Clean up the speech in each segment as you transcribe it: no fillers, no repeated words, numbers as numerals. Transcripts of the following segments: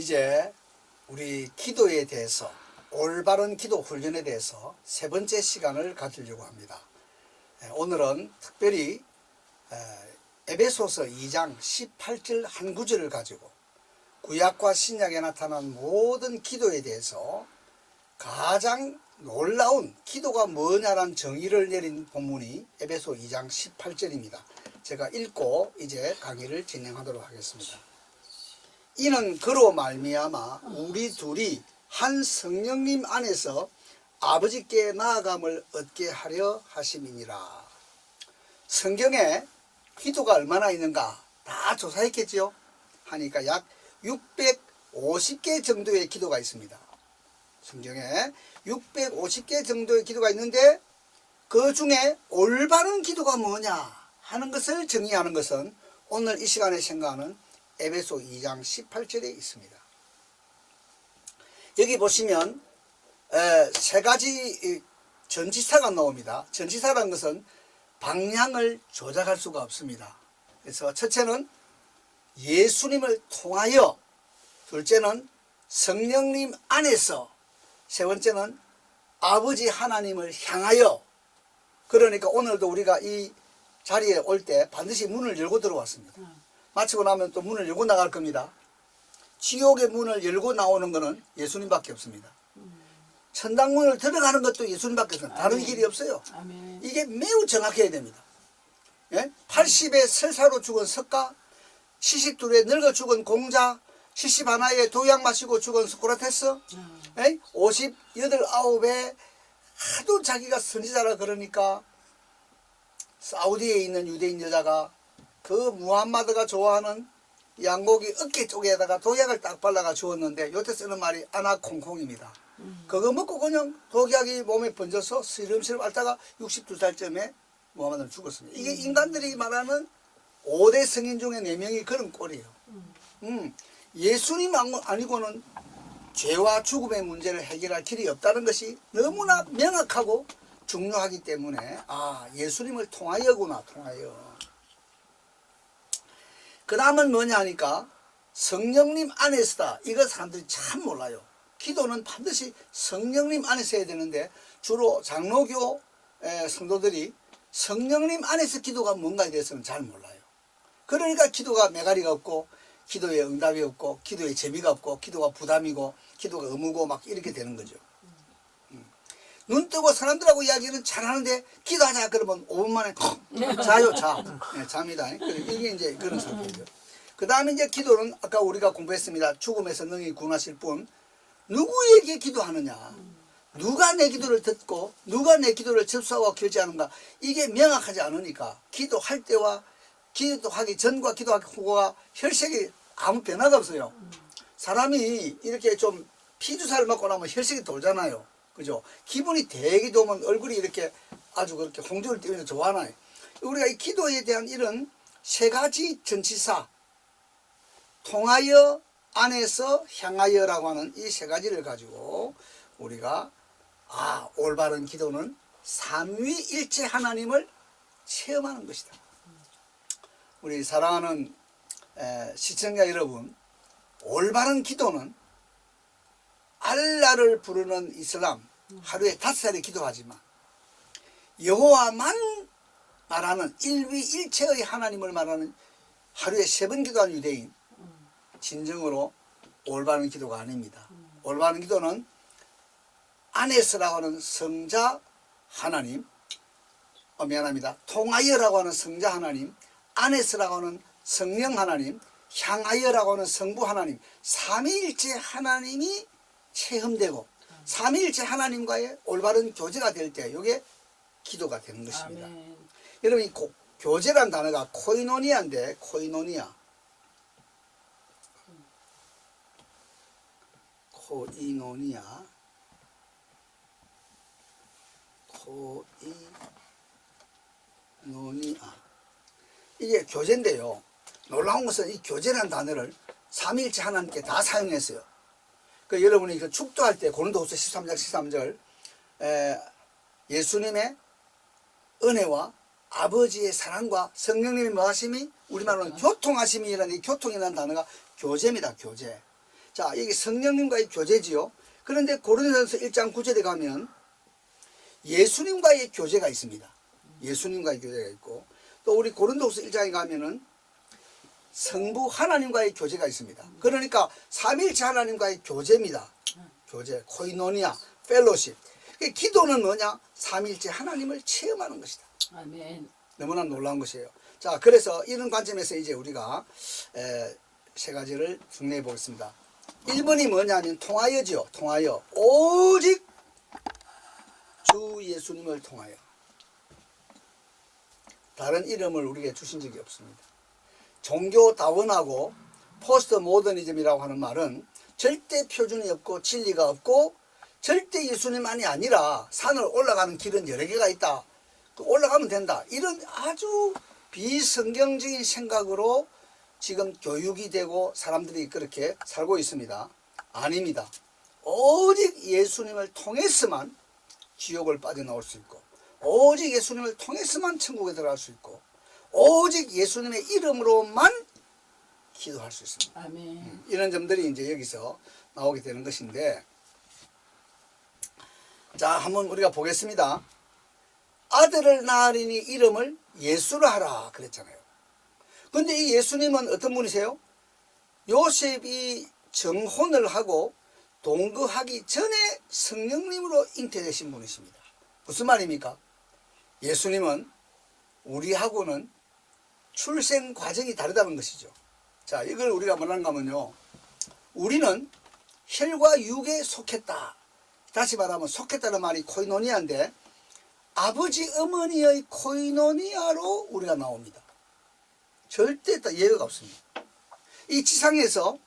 이제 우리 기도에 대해서 올바른 기도 훈련에 대해서 세 번째 시간을 가지려고 합니다. 오늘은 특별히 에베소서 2장 18절 한 구절을 가지고 구약과 신약에 나타난 모든 기도에 대해서 가장 놀라운 기도가 뭐냐라는 정의를 내린 본문이 에베소 2장 18절입니다. 제가 읽고 이제 강의를 진행하도록 하겠습니다. 이는 그로 말미암아 우리 둘이 한 성령님 안에서 아버지께 나아감을 얻게 하려 하심이니라. 성경에 기도가 얼마나 있는가 다 조사했겠지요. 하니까 약 650개 정도의 기도가 있습니다. 성경에 650개 정도의 기도가 있는데 그 중에 올바른 기도가 뭐냐 하는 것을 정의하는 것은 오늘 이 시간에 생각하는 에베소 2장 18절에 있습니다. 여기 보시면 세 가지 전치사가 나옵니다. 전치사라는 것은 방향을 조작할 수가 없습니다. 그래서 첫째는 예수님을 통하여, 둘째는 성령님 안에서, 세 번째는 아버지 하나님을 향하여. 그러니까 오늘도 우리가 이 자리에 올 때 반드시 문을 열고 들어왔습니다. 마치고 나면 또 문을 열고 나갈 겁니다. 지옥의 문을 열고 나오는 것은 예수님밖에 없습니다. 천당문을 들어가는 것도 예수님밖에 없습니다. 다른 길이 없어요. 아멘. 이게 매우 정확해야 됩니다. 예? 80에 설사로 죽은 석가, 72에 늙어 죽은 공자, 71에 도약 마시고 죽은 소크라테스, 58, 9에 하도 자기가 선지자라 그러니까 사우디에 있는 유대인 여자가 그 무함마드가 좋아하는 양고기 어깨 쪽에다가 도약을 딱 발라가 주었는데 요때 쓰는 말이 아나콩콩입니다. 그거 먹고 그냥 독약이 몸에 번져서 시름시름 앓다가 62살쯤에 무함마드는 죽었습니다. 이게 인간들이 말하는 5대 성인 중에 4명이 그런 꼴이에요. 예수님 아니고는 죄와 죽음의 문제를 해결할 길이 없다는 것이 너무나 명확하고 중요하기 때문에 예수님을 통하여구나, 통하여. 그 다음은 뭐냐 하니까 성령님 안에서다. 이거 사람들이 참 몰라요. 기도는 반드시 성령님 안에서 해야 되는데 주로 장로교 성도들이 성령님 안에서 기도가 뭔가에 대해서는 잘 몰라요. 그러니까 기도가 매가리가 없고 기도에 응답이 없고 기도에 재미가 없고 기도가 부담이고 기도가 의무고 막 이렇게 되는 거죠. 눈 뜨고 사람들하고 이야기는 잘하는데 기도하자 그러면 5분 만에 자요, 자. 네, 잡니다. 이게 이제 그런 상태죠. 그 다음에 이제 기도는 아까 우리가 공부했습니다. 죽음에서 능히 구원하실 분. 누구에게 기도하느냐. 누가 내 기도를 듣고 누가 내 기도를 접수하고 결제하는가. 이게 명확하지 않으니까 기도할 때와 기도하기 전과 기도하기 후가 혈색이 아무 변화가 없어요. 사람이 이렇게 좀 피주사를 맞고 나면 혈색이 돌잖아요. 그죠? 기분이 되게 좋으면 얼굴이 이렇게 아주 그렇게 홍조를 띄우면서 좋아하나요? 우리가 이 기도에 대한 이런 세 가지 전치사, 통하여, 안에서, 향하여라고 하는 이 세 가지를 가지고 우리가 올바른 기도는 삼위일체 하나님을 체험하는 것이다. 우리 사랑하는 시청자 여러분, 올바른 기도는 알라를 부르는 이슬람 하루에 5차례 기도하지만 여호와만 말하는 일위일체의 하나님을 말하는 하루에 3번 기도하는 유대인 진정으로 올바른 기도가 아닙니다. 올바른 기도는 안에서라고 하는 성자 하나님, 미안합니다. 통하여라고 하는 성자 하나님, 안에서라고 하는 성령 하나님, 향하여라고 하는 성부 하나님, 삼위일체 하나님이 체험되고 삼위일체 하나님과의 올바른 교제가 될 때 이게 기도가 되는 것입니다. 아멘. 여러분 이 교제란 단어가 코이노니아인데 코이노니아 이게 교제인데요. 놀라운 것은 이 교제란 단어를 삼위일체 하나님께 다 사용했어요. 여러분이 축도할 때 고린도후서 13장 13절 예수님의 은혜와 아버지의 사랑과 성령님의 뭐하심이 우리말로는 교통하심이라는 이 교통이라는 단어가 교제입니다. 교제. 자, 이게 성령님과의 교제지요. 그런데 고린도전서 1장 9절에 가면 예수님과의 교제가 있습니다. 예수님과의 교제가 있고, 또 우리 고린도후서 1장에 가면은 성부 하나님과의 교제가 있습니다. 그러니까 삼일체 하나님과의 교제입니다. 교제, 코이노니아, 펠로십. 기도는 뭐냐? 삼일체 하나님을 체험하는 것이다. 아멘. 너무나 놀라운 것이에요. 자, 그래서 이런 관점에서 이제 우리가 세 가지를 정리해 보겠습니다. 1번이 뭐냐면 통하여지요. 통하여. 오직 주 예수님을 통하여. 다른 이름을 우리에게 주신 적이 없습니다. 종교 다원하고 포스트 모더니즘이라고 하는 말은 절대 표준이 없고 진리가 없고 절대 예수님만이 아니라 산을 올라가는 길은 여러 개가 있다. 올라가면 된다. 이런 아주 비성경적인 생각으로 지금 교육이 되고 사람들이 그렇게 살고 있습니다. 아닙니다. 오직 예수님을 통해서만 지옥을 빠져나올 수 있고, 오직 예수님을 통해서만 천국에 들어갈 수 있고, 오직 예수님의 이름으로만 기도할 수 있습니다. 아멘. 이런 점들이 이제 여기서 나오게 되는 것인데, 자, 한번 우리가 보겠습니다. 아들을 낳으리니 이름을 예수라 하라 그랬잖아요. 근데 이 예수님은 어떤 분이세요? 요셉이 정혼을 하고 동거하기 전에 성령님으로 잉태되신 분이십니다. 무슨 말입니까? 예수님은 우리하고는 출생 과정이 다르다는 것이죠. 자, 이걸 우리가 뭐라는가 하면요, 우리는 혈과 육에 속했다. 다시 말하면 속했다는 말이 코이노니아인데, 아버지 어머니의 코이노니아로 우리가 나옵니다. 절대 예외가 없습니다. 이 지상에서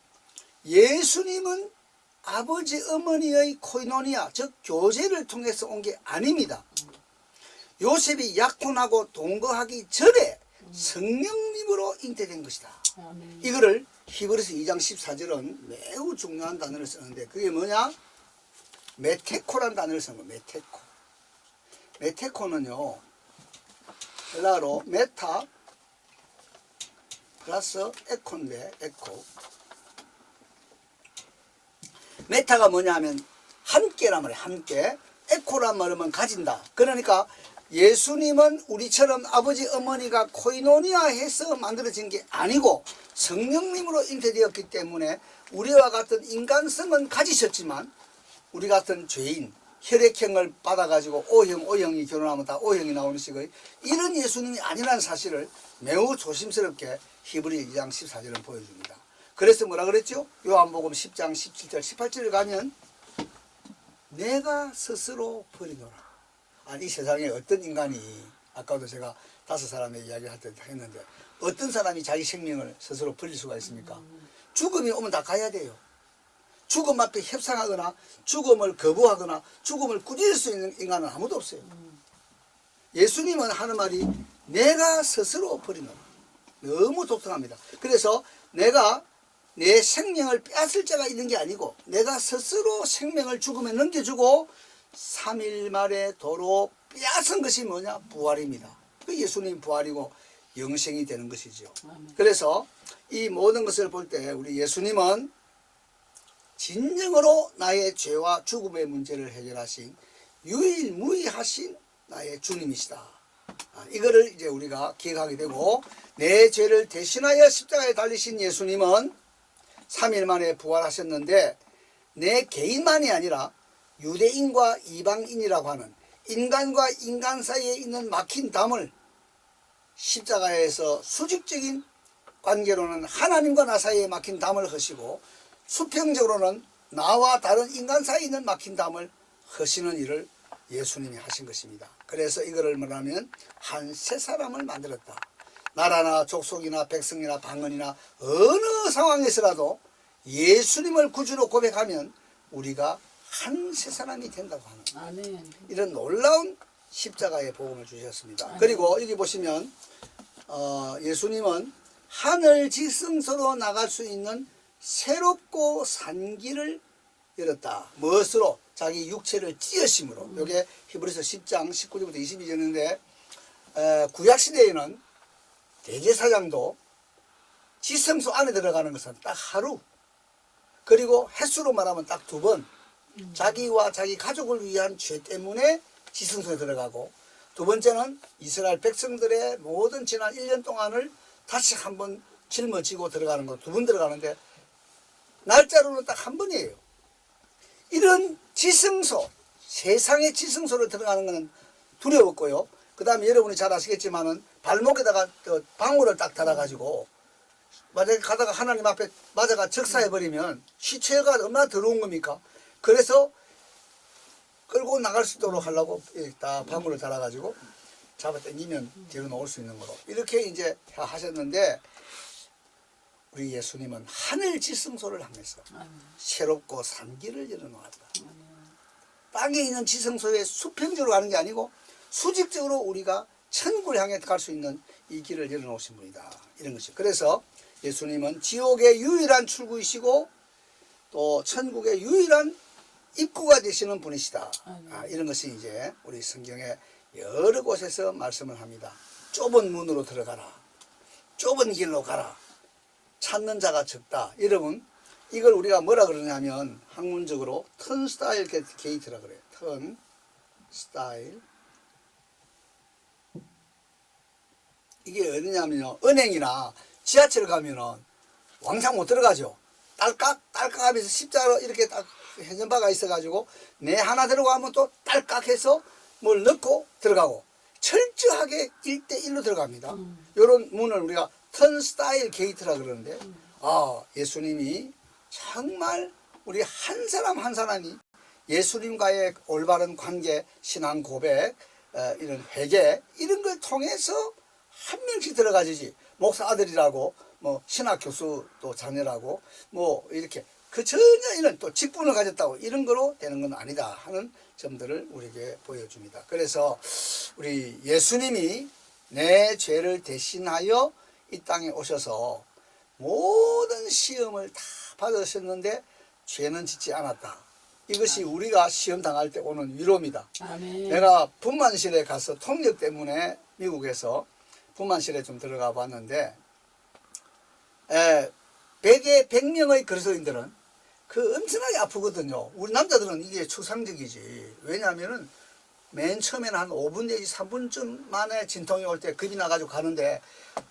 예수님은 아버지 어머니의 코이노니아, 즉 교제를 통해서 온 게 아닙니다. 요셉이 약혼하고 동거하기 전에 성령님으로 잉태된 것이다. 아멘. 이거를 히브리서 2장 14절은 매우 중요한 단어를 쓰는데, 그게 뭐냐? 메테코라는 단어를 쓰는 거예요. 메테코. 메테코는요, 헬라어로 메타 플러스 에코인데, 에코. 메타가 뭐냐면 함께란 말이에요. 함께. 에코란 말은 가진다. 그러니까 예수님은 우리처럼 아버지 어머니가 코이노니아 해서 만들어진 게 아니고 성령님으로 잉태되었기 때문에 우리와 같은 인간성은 가지셨지만 우리 같은 죄인, 혈액형을 받아가지고 O형이 결혼하면 다 O형이 나오는 식의 이런 예수님이 아니라는 사실을 매우 조심스럽게 히브리 2장 14절은 보여줍니다. 그래서 뭐라 그랬죠? 요한복음 10장 17절 18절을 가면 내가 스스로 버리노라. 아니, 이 세상에 어떤 인간이, 아까도 제가 5사람의 이야기를 할 때 했는데, 어떤 사람이 자기 생명을 스스로 버릴 수가 있습니까? 죽음이 오면 다 가야 돼요. 죽음 앞에 협상하거나 죽음을 거부하거나 죽음을 꾸짖을 수 있는 인간은 아무도 없어요. 예수님은 하는 말이 내가 스스로 버리노라. 너무 독특합니다. 그래서 내가 내 생명을 빼앗을 자가 있는 게 아니고 내가 스스로 생명을 죽음에 넘겨주고 3일 만에 도로 빼앗은 것이 뭐냐? 부활입니다. 그 예수님 부활이고 영생이 되는 것이죠. 그래서 이 모든 것을 볼 때 우리 예수님은 진정으로 나의 죄와 죽음의 문제를 해결하신 유일무이하신 나의 주님이시다. 이거를 이제 우리가 기억하게 되고, 내 죄를 대신하여 십자가에 달리신 예수님은 3일 만에 부활하셨는데 내 개인만이 아니라 유대인과 이방인이라고 하는 인간과 인간 사이에 있는 막힌 담을 십자가에서 수직적인 관계로는 하나님과 나 사이에 막힌 담을 허시고, 수평적으로는 나와 다른 인간 사이에 있는 막힌 담을 허시는 일을 예수님이 하신 것입니다. 그래서 이거를 말하면 한 세 사람을 만들었다. 나라나 족속이나 백성이나 방언이나 어느 상황에서라도 예수님을 구주로 고백하면 우리가 한 세 사람이 된다고 하는 아멘. 이런 놀라운 십자가의 복음을 주셨습니다. 아멘. 그리고 여기 보시면 예수님은 하늘 지성소로 나갈 수 있는 새롭고 산 길을 열었다. 무엇으로? 자기 육체를 찢으심으로. 이게 히브리서 10장 19절부터 22절인데, 구약시대에는 대제사장도 지성소 안에 들어가는 것은 딱 하루, 그리고 횟수로 말하면 딱 2번. 자기와 자기 가족을 위한 죄 때문에 지성소에 들어가고, 2번째는 이스라엘 백성들의 모든 지난 1년 동안을 다시 한번 짊어지고 들어가는 거 2번 들어가는데, 날짜로는 딱 1번이에요. 이런 지성소, 세상의 지성소로 들어가는 것은 두려웠고요. 그 다음에 여러분이 잘 아시겠지만은 발목에다가 방울을 딱 달아가지고 만약에 가다가 하나님 앞에 맞아가 적사해버리면 시체가 얼마나 더러운 겁니까? 그래서 끌고 나갈 수 있도록 하려고 딱 방울을 달아가지고 잡아 당기면 뒤로 놓을 수 있는 거로 이렇게 이제 하셨는데, 우리 예수님은 하늘 지성소를 향해서 새롭고 산 길을 열어놓았다. 땅에 있는 지성소에 수평적으로 가는 게 아니고 수직적으로 우리가 천국을 향해 갈 수 있는 이 길을 열어놓으신 분이다. 이런 것이죠. 그래서 예수님은 지옥의 유일한 출구이시고 또 천국의 유일한 입구가 되시는 분이시다. 이런 것이 이제 우리 성경의 여러 곳에서 말씀을 합니다. 좁은 문으로 들어가라. 좁은 길로 가라. 찾는 자가 적다. 여러분, 이걸 우리가 뭐라 그러냐면 학문적으로 턴스타일 게이트라 그래요. 턴스타일. 이게 어디냐면요, 은행이나 지하철 가면은 왕창 못 들어가죠. 딸깍하면서 십자로 이렇게 딱 현전바가 있어가지고 내 하나 들어가면 또 딸깍해서 뭘 넣고 들어가고 철저하게 1대1로 들어갑니다. 이런 문을 우리가 턴스타일 게이트라 그러는데, 예수님이 정말 우리 한 사람 한 사람이 예수님과의 올바른 관계, 신앙 고백, 이런 회개 이런 걸 통해서 한 명씩 들어가지지, 목사 아들이라고 뭐 신학 교수 또 자녀라고 뭐 이렇게 그 전혀 이런 또 직분을 가졌다고 이런 거로 되는 건 아니다 하는 점들을 우리에게 보여줍니다. 그래서 우리 예수님이 내 죄를 대신하여 이 땅에 오셔서 모든 시험을 다 받으셨는데 죄는 짓지 않았다. 이것이 우리가 시험 당할 때 오는 위로입니다. 아멘. 내가 분만실에 가서 통역 때문에 미국에서 분만실에 좀 들어가 봤는데, 100명의 그리스도인들은 그 엄청나게 아프거든요. 우리 남자들은 이게 추상적이지. 왜냐하면은 맨 처음에는 한 5분 내지 3분쯤 만에 진통이 올 때 겁이 나가지고 가는데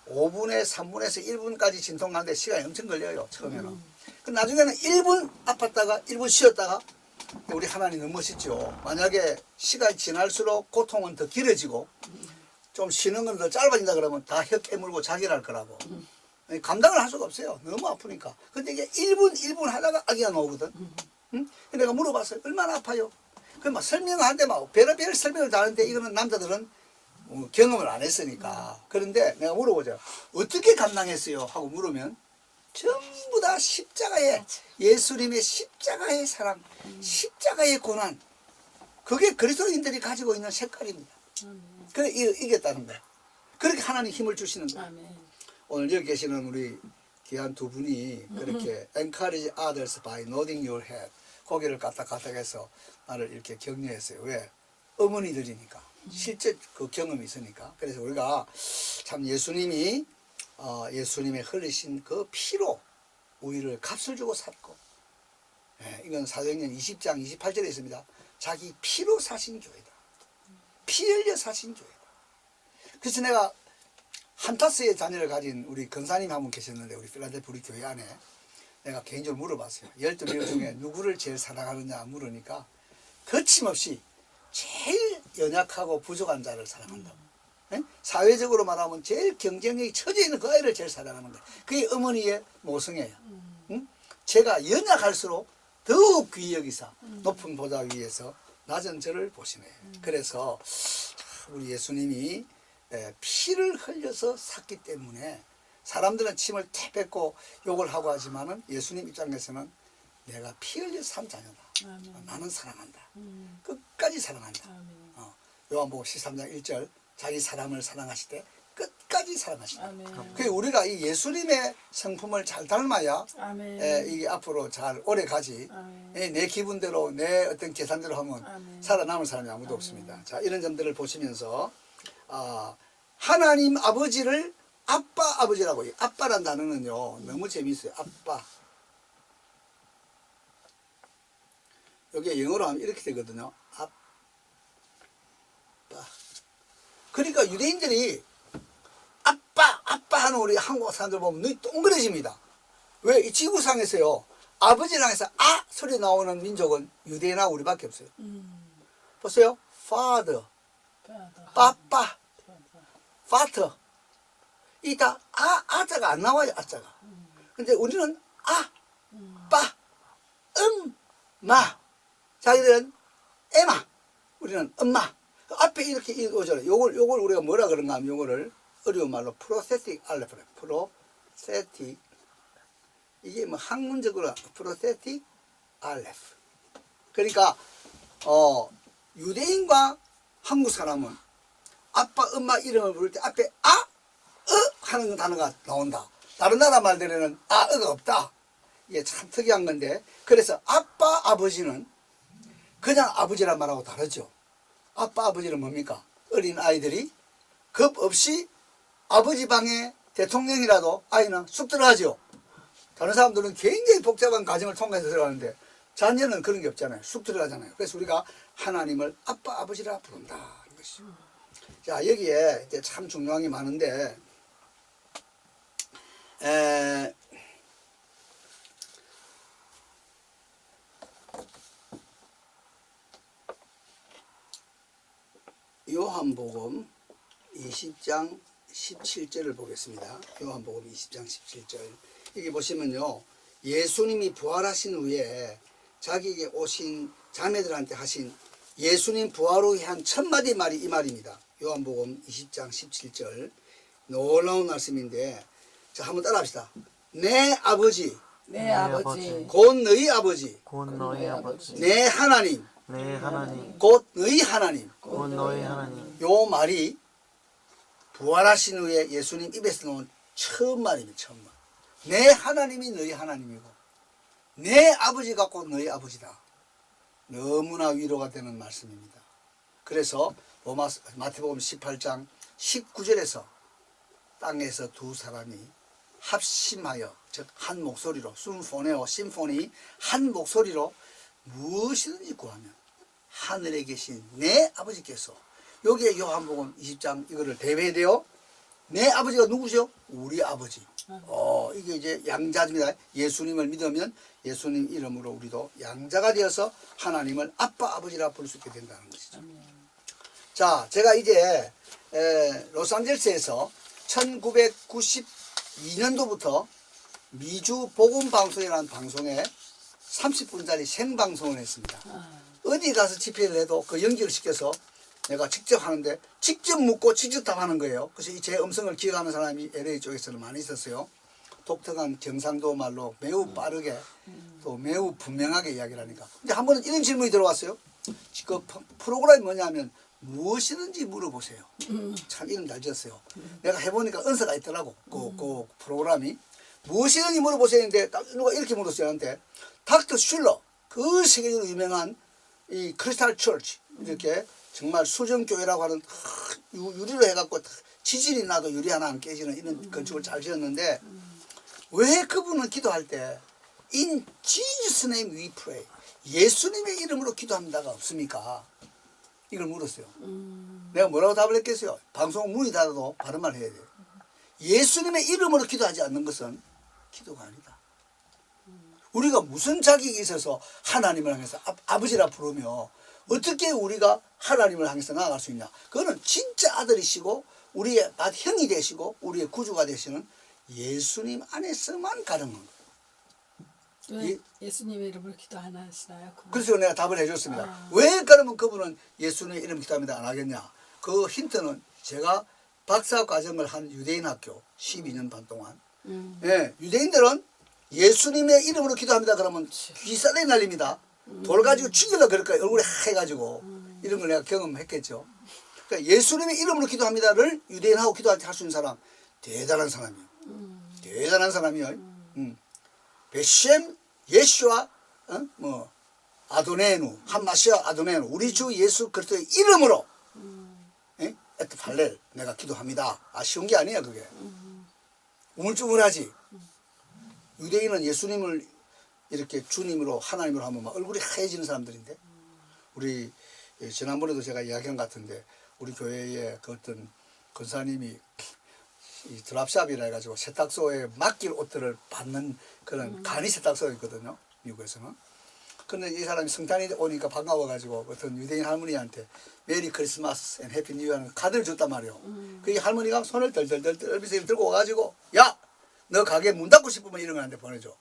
5분에 3분에서 1분까지 진통 가는데 시간이 엄청 걸려요. 처음에는. 그 나중에는 1분 아팠다가 1분 쉬었다가, 우리 하나님 너무 멋있죠. 만약에 시간이 지날수록 고통은 더 길어지고 좀 쉬는 건 더 짧아진다 그러면 다 혀 깨물고 자결할 거라고. 감당을 할 수가 없어요. 너무 아프니까. 근데 이게 1분 하다가 아기가 나오거든. 응? 내가 물어봤어요. 얼마나 아파요? 그 막 설명하는데 막 별의별 설명을 다 하는데, 이거는 남자들은 경험을 안 했으니까. 그런데 내가 물어보죠. 어떻게 감당했어요? 하고 물으면 전부 다 십자가의, 예수님의 십자가의 사랑, 십자가의 고난, 그게 그리스도인들이 가지고 있는 색깔입니다. 그래 이겼다는 거야. 그렇게 하나님 힘을 주시는 거야. 오늘 여기 계시는 우리 귀한 2분이 그렇게 encourage others by nodding your head, 고개를 까딱까딱해서 나를 이렇게 격려했어요. 왜? 어머니들이니까. 실제 그 경험이 있으니까. 그래서 우리가 참 예수님이 예수님의 흘리신 그 피로 우리를 값을 주고 샀고, 이건 사도행전 20장 28절에 있습니다. 자기 피로 사신 교회다. 피 흘려 사신 교회다. 그래서 내가 한타스의 자녀를 가진 우리 권사님 한 분 계셨는데, 우리 필라델피아 우리 교회 안에 내가 개인적으로 물어봤어요. 12명 중에 누구를 제일 사랑하느냐 물으니까 거침없이 제일 연약하고 부족한 자를 사랑한다고. 사회적으로 말하면 제일 경쟁력이 처져 있는 그 아이를 제일 사랑하는데, 그게 어머니의 모성이에요. 제가 연약할수록 더욱 귀히 여기사 높은 보좌 위에서 낮은 저를 보시네. 그래서 우리 예수님이 피를 흘려서 샀기 때문에 사람들은 침을 태 뱉고 욕을 하고 하지만은 예수님 입장에서는 내가 피 흘려 산 자녀다. 나는 사랑한다. 끝까지 사랑한다. 요한복음 13장 1절, 자기 사람을 사랑하실 때 끝까지 사랑하신다. 그 우리가 이 예수님의 성품을 잘 닮아야 이게 앞으로 잘 오래 가지. 내 기분대로 내 어떤 계산대로 하면 살아남을 사람이 아무도 없습니다. 자, 이런 점들을 보시면서 하나님 아버지를 아빠라고 해요. 아빠란 단어는요 너무 재미있어요. 아빠. 이게 영어로 하면 이렇게 되거든요. 아빠. 그러니까 유대인들이 아빠 하는 우리 한국 사람들 보면 눈이 동그래집니다. 왜? 이 지구상에서요, 아버지랑 해서 아 소리 나오는 민족은 유대인하고 우리밖에 없어요. 보세요. father, 빠빠, father. 이 다 아자가 안 나와요. 아자가. 근데 우리는 빠, 마. 자기들은 에마. 우리는 엄마. 앞에 이렇게 오잖아요. 요걸 우리가 뭐라 그런가 하면 요거를 어려운 말로 프로세틱 알레프레. 프로세틱. 이게 뭐 학문적으로 프로세틱 알레프. 그러니까 유대인과 한국 사람은 아빠, 엄마 이름을 부를 때 앞에 하는 단어가 나온다. 다른 나라 말들에는 어가 없다. 이게 참 특이한 건데, 그래서 아빠, 아버지는 그냥 아버지란 말하고 다르죠. 아빠, 아버지는 뭡니까? 어린 아이들이 겁 없이 아버지 방에 대통령이라도 아이는 쑥 들어가죠. 다른 사람들은 굉장히 복잡한 과정을 통해서 들어가는데 자녀는 그런 게 없잖아요. 쑥 들어가잖아요. 그래서 우리가 하나님을 아빠, 아버지라 부른다. 하는 것이죠. 자, 여기에 이제 참 중요한 게 많은데, 요한복음 20장 17절을 보겠습니다. 요한복음 20장 17절. 여기 보시면요, 예수님이 부활하신 후에 자기에게 오신 자매들한테 하신 예수님 부활 후에 한 첫마디 말이 이 말입니다. 요한복음 20장 17절. 놀라운 말씀인데, 자, 한번 따라합시다. 내 아버지, 내 아버지, 곧 너희 아버지, 곧 너희 아버지, 내 하나님, 내 하나님, 곧 너희 하나님. 곧 너희 하나님. 요 말이 부활하신 후에 예수님 입에서 나온 처음 말입니다. 처음 말. 내 하나님이 너희 하나님이고 내 아버지가 곧 너희 아버지다. 너무나 위로가 되는 말씀입니다. 그래서 마태복음 18장 19절에서 땅에서 두 사람이 합심하여, 즉 한 목소리로, 심포니 한 목소리로 무엇이든지 구하면 하늘에 계신 내 아버지께서, 여기에 요한복음 20장 이거를 대배돼요. 내 아버지가 누구죠? 우리 아버지. 이게 이제 양자입니다. 예수님을 믿으면 예수님 이름으로 우리도 양자가 되어서 하나님을 아빠, 아버지라 부를 수 있게 된다는 것이죠. 자, 제가 이제 로스앤젤레스에서 1992년도부터 미주 복음방송이라는 방송에 30분짜리 생방송을 했습니다. 어디 가서 집회를 해도 그 연기를 시켜서 내가 직접 하는데 직접 묻고 직접 답하는 거예요. 그래서 제 음성을 기억하는 사람이 LA 쪽에서는 많이 있었어요. 독특한 경상도 말로 매우 빠르게 또 매우 분명하게 이야기를 하니까. 근데 한 번은 이런 질문이 들어왔어요. 그 프로그램이 뭐냐면 무엇이든지 물어보세요. 참 이름 잘 지었어요. 내가 해보니까 은사가 있더라고. 그 프로그램이. 무엇이든지 물어보세요 했는데 누가 이렇게 물었어요. 한테 닥터 슐러, 그 세계적으로 유명한 이 크리스탈 처치, 이렇게 정말 수정교회라고 하는 유리로 해갖고 지진이 나도 유리 하나 안 깨지는 이런 건축을 잘 지었는데, 왜 그분은 기도할 때 In Jesus' name we pray, 예수님의 이름으로 기도합니다가 없습니까? 이걸 물었어요. 내가 뭐라고 답을 했겠어요? 방송 문이 닫아도 바른 말 해야 돼요. 예수님의 이름으로 기도하지 않는 것은 기도가 아니다. 우리가 무슨 자격이 있어서 하나님을 향해서 아버지라 부르며 어떻게 우리가 하나님을 향해서 나아갈 수 있냐? 그거는 진짜 아들이시고 우리의 형이 되시고 우리의 구주가 되시는 예수님 안에서만 가능한 거예요. 왜 예수님의 이름으로 기도 안 하시나요? 그래서 내가 답을 해줬습니다. 왜 그러면 그분은 예수님의 이름 기도합니다 안 하겠냐? 그 힌트는 제가 박사 과정을 한 유대인 학교 12년 반 동안, 유대인들은 예수님의 이름으로 기도합니다 그러면 귀살이 날립니다. 돌 가지고 죽이려고 그럴 거예요. 얼굴에 하얘가지고. 이런 걸 내가 경험했겠죠. 그러니까 예수님의 이름으로 기도합니다를 유대인하고 기도할 때 할 수 있는 사람, 대단한 사람이에요. 대단한 사람이에요. 베셈 예수와 아도네누, 한마시아 아도네누, 우리 주 예수 그리스도의 이름으로 에트팔렐, 내가 기도합니다. 쉬운 게 아니야 그게. 우물쭈물하지. 유대인은 예수님을 이렇게 주님으로 하나님으로 하면 막 얼굴이 하얘지는 사람들인데 우리 지난번에도 제가 이야기한 것 같은데 우리 교회에 그 어떤 권사님이 이 드랍샵이라 해가지고 세탁소에 맡길 옷들을 받는 그런 간이 세탁소가 있거든요. 미국에서는. 근데 이 사람이 성탄이 오니까 반가워가지고 어떤 유대인 할머니한테 메리 크리스마스 앤 해피 뉴 이어는 카드를 줬단 말이에요. 그 할머니가 손을 덜덜덜 떨비서 들고 와가지고 야! 너 가게 문 닫고 싶으면 이런 거 나한테 보내줘.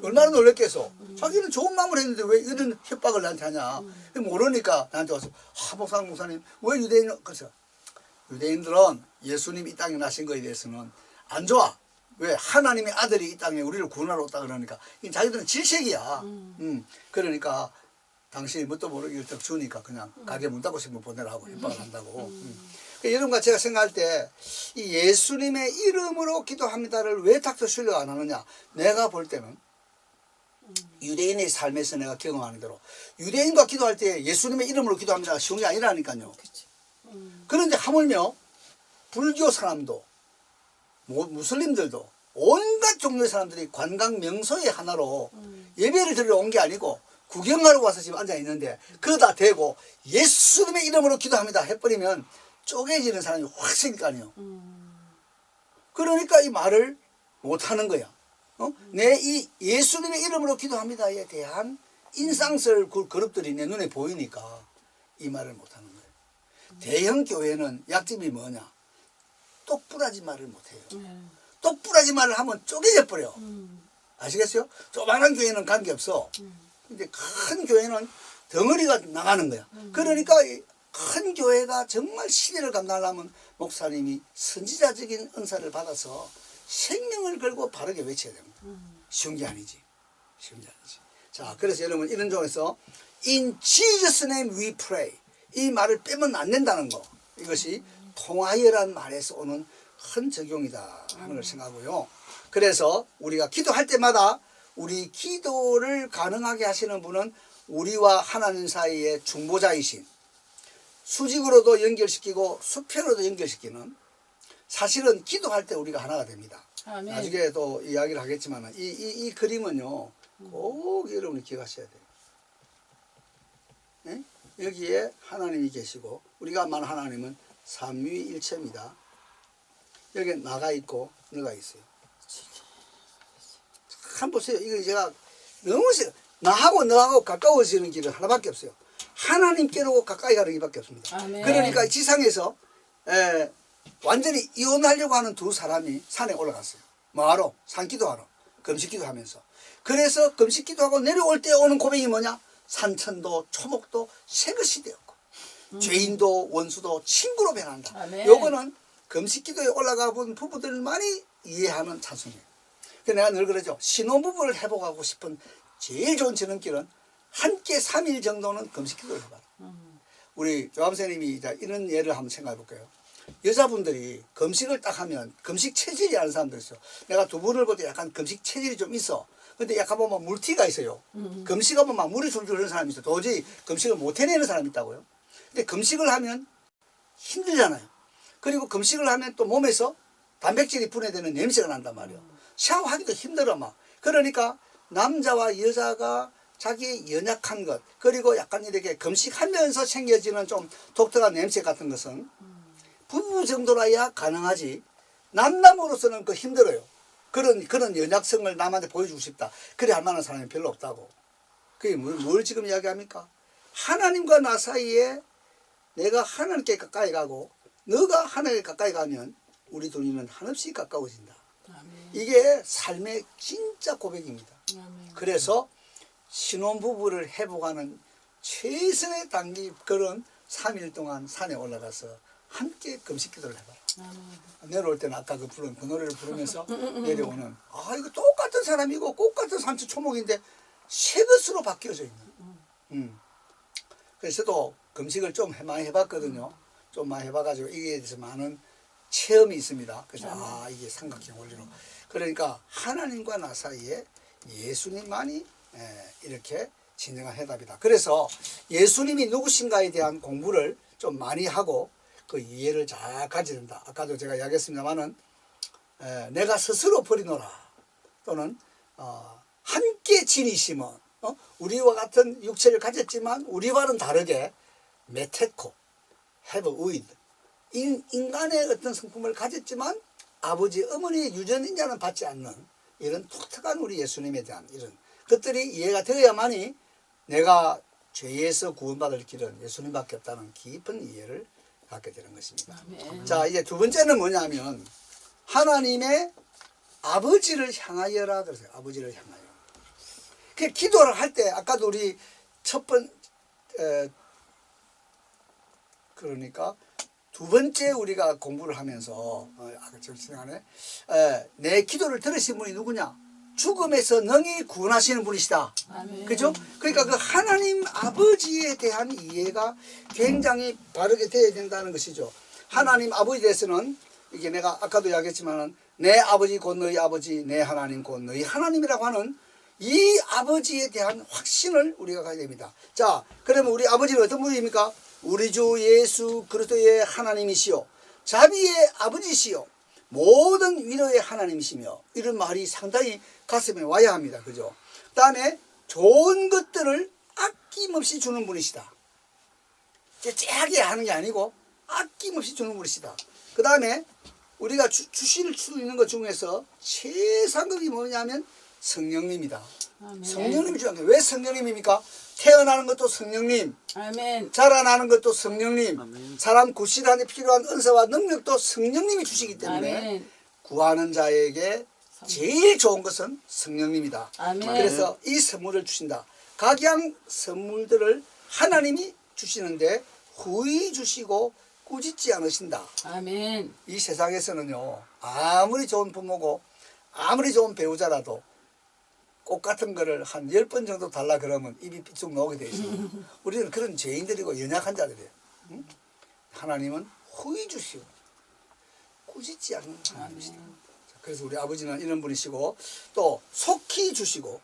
얼마나 놀랬겠어. 자기는 좋은 마음을 했는데 왜 이런 협박을 나한테 하냐. 모르니까 나한테 와서 목사님 왜 유대인 그래서 유대인들은 예수님 이 땅에 나신 거에 대해서는 안 좋아. 왜? 하나님의 아들이 이 땅에 우리를 구원하러 왔다 그러니까 이 자기들은 질색이야. 그러니까 당신이 뭣도 모르게 일단 주니까 그냥 가게 문 닫고 싶으면 보내라고 협박을 한다고. 여러분과 제가 생각할 때 이 예수님의 이름으로 기도합니다를 왜 닥터 슐러가 안 하느냐. 내가 볼 때는 유대인의 삶에서 내가 경험하는 대로 유대인과 기도할 때 예수님의 이름으로 기도합니다가 쉬운 게 아니라니까요. 그런데 하물며 불교 사람도 무슬림들도 온갖 종류의 사람들이 관광 명소의 하나로 예배를 드리러 온 게 아니고 구경하러 와서 지금 앉아 있는데 그거 대고 예수님의 이름으로 기도합니다 해버리면 쪼개지는 사람이 확 생길 거 아니에요. 그러니까 이 말을 못하는 거야. 내 이 예수님의 이름으로 기도합니다에 대한 인상설 그룹들이 내 눈에 보이니까 이 말을 못하는 거예요. 대형 교회는 약점이 뭐냐? 똑부라지 말을 못해요. 똑부라지 말을 하면 쪼개져 버려. 아시겠어요? 조그마한 교회는 관계없어. 근데 큰 교회는 덩어리가 나가는 거야. 그러니까 큰 교회가 정말 시대를 감당하려면 목사님이 선지자적인 은사를 받아서 생명을 걸고 바르게 외쳐야 됩니다. 쉬운 게 아니지. 쉬운 게 아니지. 자, 그래서 여러분 이런 쪽에서 In Jesus' name we pray. 이 말을 빼면 안 된다는 거. 이것이 통하여란 말에서 오는 큰 적용이다 하는 걸 생각하고요. 그래서 우리가 기도할 때마다 우리 기도를 가능하게 하시는 분은 우리와 하나님 사이의 중보자이신 수직으로도 연결시키고 수평으로도 연결시키는 사실은 기도할 때 우리가 하나가 됩니다. 아멘. 나중에 또 이야기를 하겠지만 이 그림은요 꼭 여러분이 기억하셔야 돼요. 네? 여기에 하나님이 계시고 우리가 말하는 하나님은 삼위일체입니다. 여기 나가 있고 너가 있어요. 한 보세요. 이거 제가 너무 나하고 너하고 가까워지는 길은 하나밖에 없어요. 하나님께로 가까이 가는 길밖에 없습니다. 아멘. 그러니까 지상에서 완전히 이혼하려고 하는 두 사람이 산에 올라갔어요. 뭐하러? 산기도하러. 금식기도하면서. 그래서 금식기도하고 내려올 때 오는 고백이 뭐냐? 산천도 초목도 새 것이 되었고 죄인도 원수도 친구로 변한다. 아멘. 요거는 금식기도에 올라가 본 부부들만이 이해하는 찬송이에요. 그래서 내가 늘 그러죠. 신혼부부를 회복하고 싶은 제일 좋은 지름길은 함께 3일 정도는 금식기도를 해봐라. 우리 조함선생님이 이런 예를 한번 생각해 볼게요. 여자분들이 금식을 딱 하면 금식 체질이 아는 사람들 있어요. 내가 두 분을 볼 때 약간 금식 체질이 좀 있어. 근데 약간 보면 물티가 있어요. 금식하면 막 물이 줄줄 흐르는 사람이 있어요. 도저히 금식을 못 해내는 사람이 있다고요. 근데 금식을 하면 힘들잖아요. 그리고 금식을 하면 또 몸에서 단백질이 분해되는 냄새가 난단 말이에요. 샤워하기도 힘들어 막. 그러니까 남자와 여자가 자기의 연약한 것 그리고 약간 이렇게 금식하면서 생겨지는 좀 독특한 냄새 같은 것은 부부 정도라야 가능하지 남남으로서는 그 힘들어요. 그런 연약성을 남한테 보여주고 싶다. 그래 할 만한 사람이 별로 없다고. 그게 뭘 지금 이야기합니까? 하나님과 나 사이에 내가 하나님께 가까이 가고 너가 하나님께 가까이 가면 우리 둘이는 한없이 가까워진다. 아멘. 이게 삶의 진짜 고백입니다. 아멘. 그래서 신혼부부를 회복하는 최선의 단기 그런 3일 동안 산에 올라가서 함께 금식기도를 해봐라. 아멘. 내려올 때는 아까 그 노래를 부르면서 내려오는 이거 똑같은 사람이고 똑같은 산초 초목인데 새 것으로 바뀌어져 있는. 그래서 또 금식을 좀 많이 해봤거든요. 좀 많이 해봐가지고 이게 대해서 많은 체험이 있습니다. 그래서 이게 삼각형 원리로. 그러니까 하나님과 나 사이에 예수님만이 이렇게 진정한 해답이다. 그래서 예수님이 누구신가에 대한 공부를 좀 많이 하고 그 이해를 잘 가져야 된다. 아까도 제가 이야기했습니다만은 내가 스스로 버리노라 또는 함께 지니심은 우리와 같은 육체를 가졌지만 우리와는 다르게 메테코, have with 인간의 어떤 성품을 가졌지만 아버지 어머니의 유전인자는 받지 않는 이런 독특한 우리 예수님에 대한 이런 것들이 이해가 되어야만이 내가 죄에서 구원받을 길은 예수님밖에 없다는 깊은 이해를 갖게 되는 것입니다. 아멘. 자, 이제 두 번째는 뭐냐면 하나님의 아버지를 향하여라 그러세요. 아버지를 향하여. 그 기도를 할 때 아까도 우리 그러니까 두 번째 우리가 공부를 하면서 아까 저 시간에 내 기도를 들으신 분이 누구냐? 죽음에서 능히 구원하시는 분이시다. 아멘. 그죠? 그러니까 그 하나님 아버지에 대한 이해가 굉장히 바르게 되어야 된다는 것이죠. 하나님 아버지에 대해서는 이게 내가 아까도 이야기했지만은 내 아버지 곧 너희 아버지, 내 하나님 곧 너희 하나님이라고 하는 이 아버지에 대한 확신을 우리가 가져야 됩니다. 자, 그러면 우리 아버지는 어떤 분입니까? 우리 주 예수 그리스도의 하나님이시요 자비의 아버지시요 모든 위로의 하나님이시며, 이런 말이 상당히 가슴에 와야 합니다. 그죠? 그 다음에 좋은 것들을 아낌없이 주는 분이시다. 째하게 하는 게 아니고 아낌없이 주는 분이시다. 그 다음에 우리가 주실 수 있는 것 중에서 최상급이 뭐냐면 성령님이다. 아멘. 성령님이 중요한 거예요. 왜 성령님입니까? 태어나는 것도 성령님, 아멘. 자라나는 것도 성령님, 아멘. 사람 구실하는 데 필요한 은사와 능력도 성령님이 주시기 때문에 아멘. 구하는 자에게 제일 좋은 것은 성령님이다. 아멘. 그래서 이 선물을 주신다. 각양 선물들을 하나님이 주시는데 후히 주시고 꾸짖지 않으신다. 아멘. 이 세상에서는요, 아무리 좋은 부모고 아무리 좋은 배우자라도 꽃 같은 거를 한 10번 정도 달라 그러면 입이 삐쭉 나오게 돼 있습니다. 우리는 그런 죄인들이고 연약한 자들이에요. 응? 하나님은 후히 주시고 꾸짖지 않는 하나님이시다. 그래서 우리 아버지는 이런 분이시고 또 속히 주시고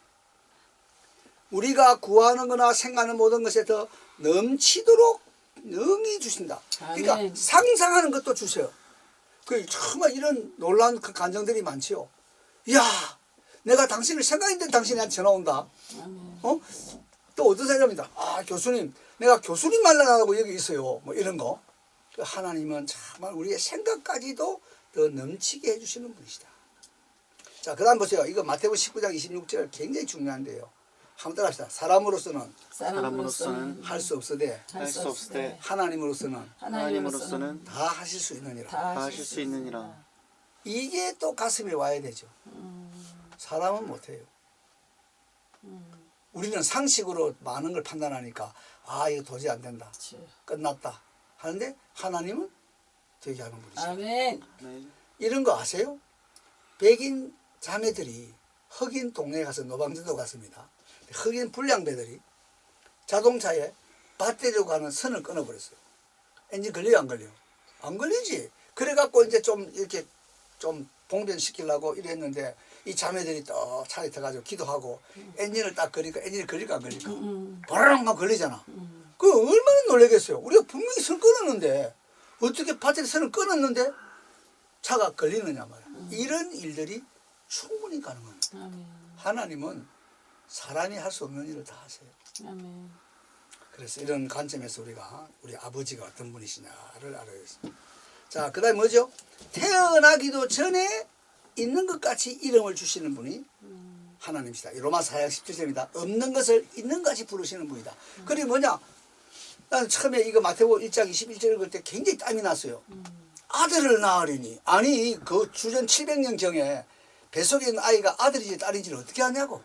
우리가 구하는 거나 생각하는 모든 것에 더 넘치도록 능히 주신다. 그러니까 아멘. 상상하는 것도 주세요. 그 정말 이런 놀라운 그 감정들이 많지요. 야, 내가 당신을 생각했는데 당신한테 전화 온다. 아멘. 또 어떤 사람입니다. 아, 교수님, 내가 교수님 만나라고 여기 있어요. 뭐 이런 거. 그 하나님은 정말 우리의 생각까지도 더 넘치게 해주시는 분이시다. 자, 그 다음 보세요. 이거 마태복음 19장 26절 굉장히 중요한데요. 한번 따라합시다. 사람으로서는 사람으로서는 할 수 없으되 할 수 없으되 하나님으로서는 하나님으로서는 다 하실 수 있느니라. 다 하실 수 있느니라. 이게 또 가슴에 와야 되죠. 사람은 못해요. 우리는 상식으로 많은 걸 판단하니까 아, 이거 도저히 안 된다. 그렇죠. 끝났다. 하는데 하나님은 되게 하는 분이죠. 아멘. 아멘. 이런 거 아세요? 백인 자매들이 흑인 동네에 가서 노방전도 갔습니다. 흑인 불량배들이 자동차에 배터리로 가는 선을 끊어버렸어요. 엔진 걸려요, 안 걸려요? 안 걸리지. 그래갖고 이제 좀 이렇게 좀 봉변시키려고 이랬는데 이 자매들이 또 차에 들어가지고 기도하고 엔진을 딱 걸리니까 엔진이 걸릴까 안 걸릴까? 바라랑만 걸리잖아. 그 얼마나 놀라겠어요. 우리가 분명히 선 끊었는데 어떻게 배터리 선을 끊었는데 차가 걸리느냐 말이야. 이런 일들이 충분히 가능합니다. 아멘. 하나님은 사람이 할 수 없는 일을 다 하세요. 아멘. 그래서 이런 관점에서 우리가 우리 아버지가 어떤 분이시냐를 알아야겠습니다. 자, 그 다음에 뭐죠? 태어나기도 전에 있는 것 같이 이름을 주시는 분이 하나님이시다. 로마서 4장 17절입니다. 없는 것을 있는 것 같이 부르시는 분이다. 그리고 뭐냐? 나는 처음에 이거 마태복음 1장 21절을 읽을 때 굉장히 땀이 났어요. 아들을 낳으리니. 아니, 그 주전 700년 경에 뱃속에 있는 아이가 아들인지 딸인지를 어떻게 하냐고.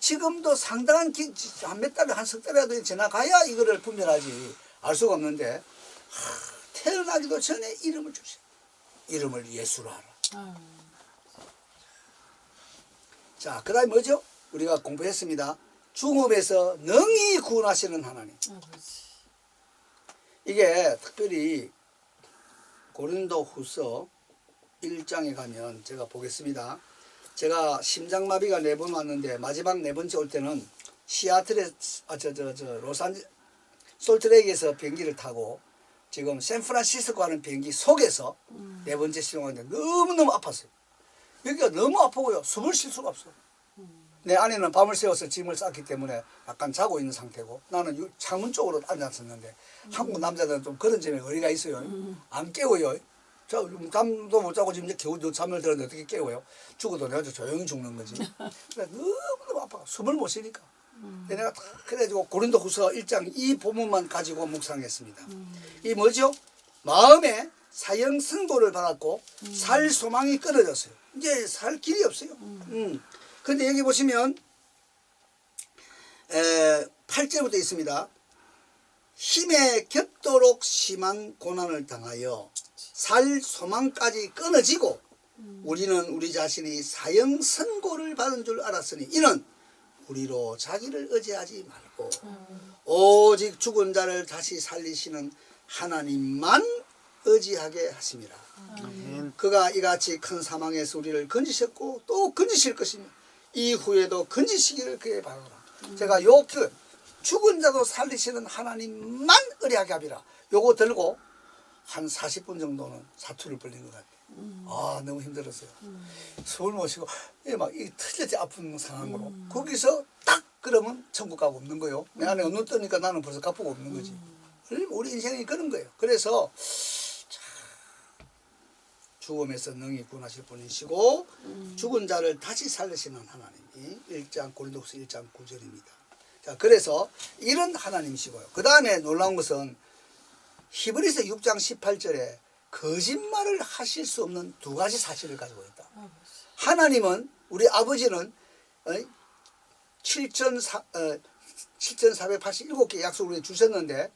지금도 상당한 한 몇 달, 한 석 달이라도 지나가야 이거를 분별하지. 알 수가 없는데 태어나기도 전에 이름을 주셔. 이름을 예수로 하라. 아멘. 자, 그 다음에 뭐죠? 우리가 공부했습니다. 죽음에서 능히 구원하시는 하나님. 아버지. 이게 특별히 고린도 후서 1장에 가면 제가 보겠습니다. 제가 심장마비가 4번 왔는데 마지막 4번째 올 때는 시애틀에 솔트레이크에서 비행기를 타고 지금 샌프란시스코 가는 비행기 속에서 4번째 시동하는데 너무너무 아팠어요. 여기가 너무 아프고요. 숨을 쉴 수가 없어. 내 아내는 밤을 새워서 짐을 쌌기 때문에 약간 자고 있는 상태고 나는 창문 쪽으로 앉았었는데 한국 남자들은 좀 그런 점에 의리가 있어요. 안 깨워요. 저 잠도 못 자고 지금 이제 겨우 잠을 들었는데 어떻게 깨워요? 죽어도 내가 조용히 죽는 거지. 그래 너무너무 아파. 숨을 못 쉬니까. 내가 다 그래가지고 고린도후서 1장 이 본문만 가지고 묵상했습니다. 이 뭐죠? 마음에 사형 선고를 받았고 살 소망이 끊어졌어요. 이제 살 길이 없어요. 근데 여기 보시면 8절부터 있습니다. 힘에 겹도록 심한 고난을 당하여 살 소망까지 끊어지고 우리는 우리 자신이 사형 선고를 받은 줄 알았으니 이는 우리로 자기를 의지하지 말고 오직 죽은 자를 다시 살리시는 하나님만 의지하게 하심이라. 아멘. 그가 이같이 큰 사망에서 우리를 건지셨고 또 건지실 것이며 이후에도 건지시기를 그에 바라라. 제가 요 죽은 자도 살리시는 하나님만 의뢰하게 하리라. 요거 들고 한 40분 정도는 사투를 벌린 것 같아요. 아 너무 힘들었어요. 숨을 못 쉬고 막이 틀렸지 아픈 상황으로 거기서 딱 그러면 천국 가고 없는 거예요. 내 안에 눈 뜨니까 나는 벌써 갚고 없는 거지. 우리 인생이 그런 거예요. 그래서 죽음에서 능히 구원하실 분이시고 죽은 자를 다시 살리시는 하나님이 1장 고린도후서 1장 9절입니다. 자, 그래서 이런 하나님이시고요. 그 다음에 놀라운 것은 히브리서 6장 18절에 거짓말을 하실 수 없는 두 가지 사실을 가지고 있다. 하나님은 우리 아버지는 7,487개 약속을 주셨는데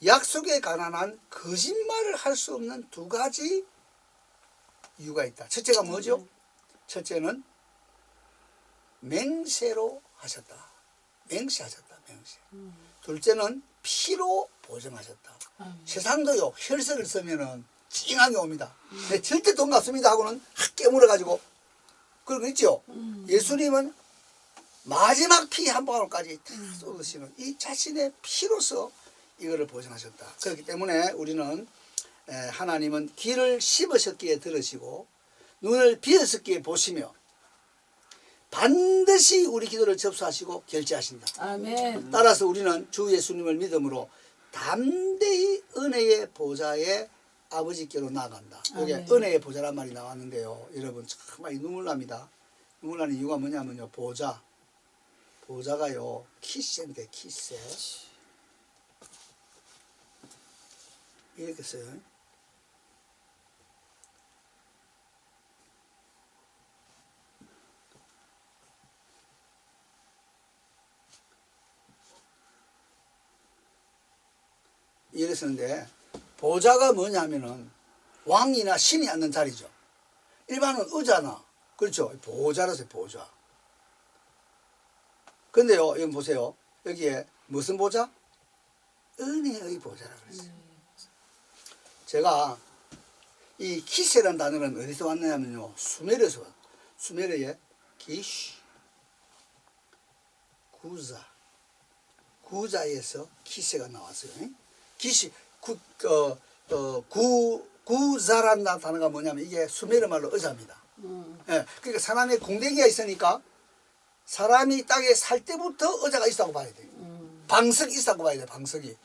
약속에 관한 한 거짓말을 할 수 없는 두 가지 이유가 있다. 첫째가 뭐죠? 첫째는 맹세로 하셨다. 맹세하셨다. 맹세. 둘째는 피로 보증하셨다. 세상도요 혈세를 쓰면은 찡하게 옵니다. 네, 절대 돈 갚습니다 하고는 확 깨물어가지고 그런 거 있죠. 예수님은 마지막 피 한 방울까지 다 쏟으시는 이 자신의 피로서 이거를 보증하셨다. 그렇기 때문에 우리는 하나님은 귀를 씹으셨기에 들으시고 눈을 비었었기에 보시며 반드시 우리 기도를 접수하시고 결제하신다. 아멘. 따라서 우리는 주 예수님을 믿음으로 담대히 은혜의 보좌에 아버지께로 나아간다. 여기 아멘. 은혜의 보좌란 말이 나왔는데요. 여러분 참 많이 눈물 납니다. 눈물 나는 이유가 뭐냐면요. 보좌가요. 키세인데 키세. 이렇게 써요. 이렇게 쓰는데 보좌가 뭐냐면은 왕이나 신이 앉는 자리죠. 일반은 의자나 그렇죠. 보좌라서 보좌. 근데요, 여기 보세요. 여기에 무슨 보좌? 은혜의 보좌라고 그랬어요. 제가 이 키세라는 단어는 어디서 왔냐면요. 수메르에서 왔어요. 수메르의 기시, 구자에서 키세가 나왔어요. 기시, 구자라는 단어가 뭐냐면 이게 수메르 말로 의자입니다. 예, 그러니까 사람의 공댕이가 있으니까 사람이 땅에 살 때부터 의자가 있다고 봐야 돼요. 방석이 있다고 봐야 돼요. 방석이.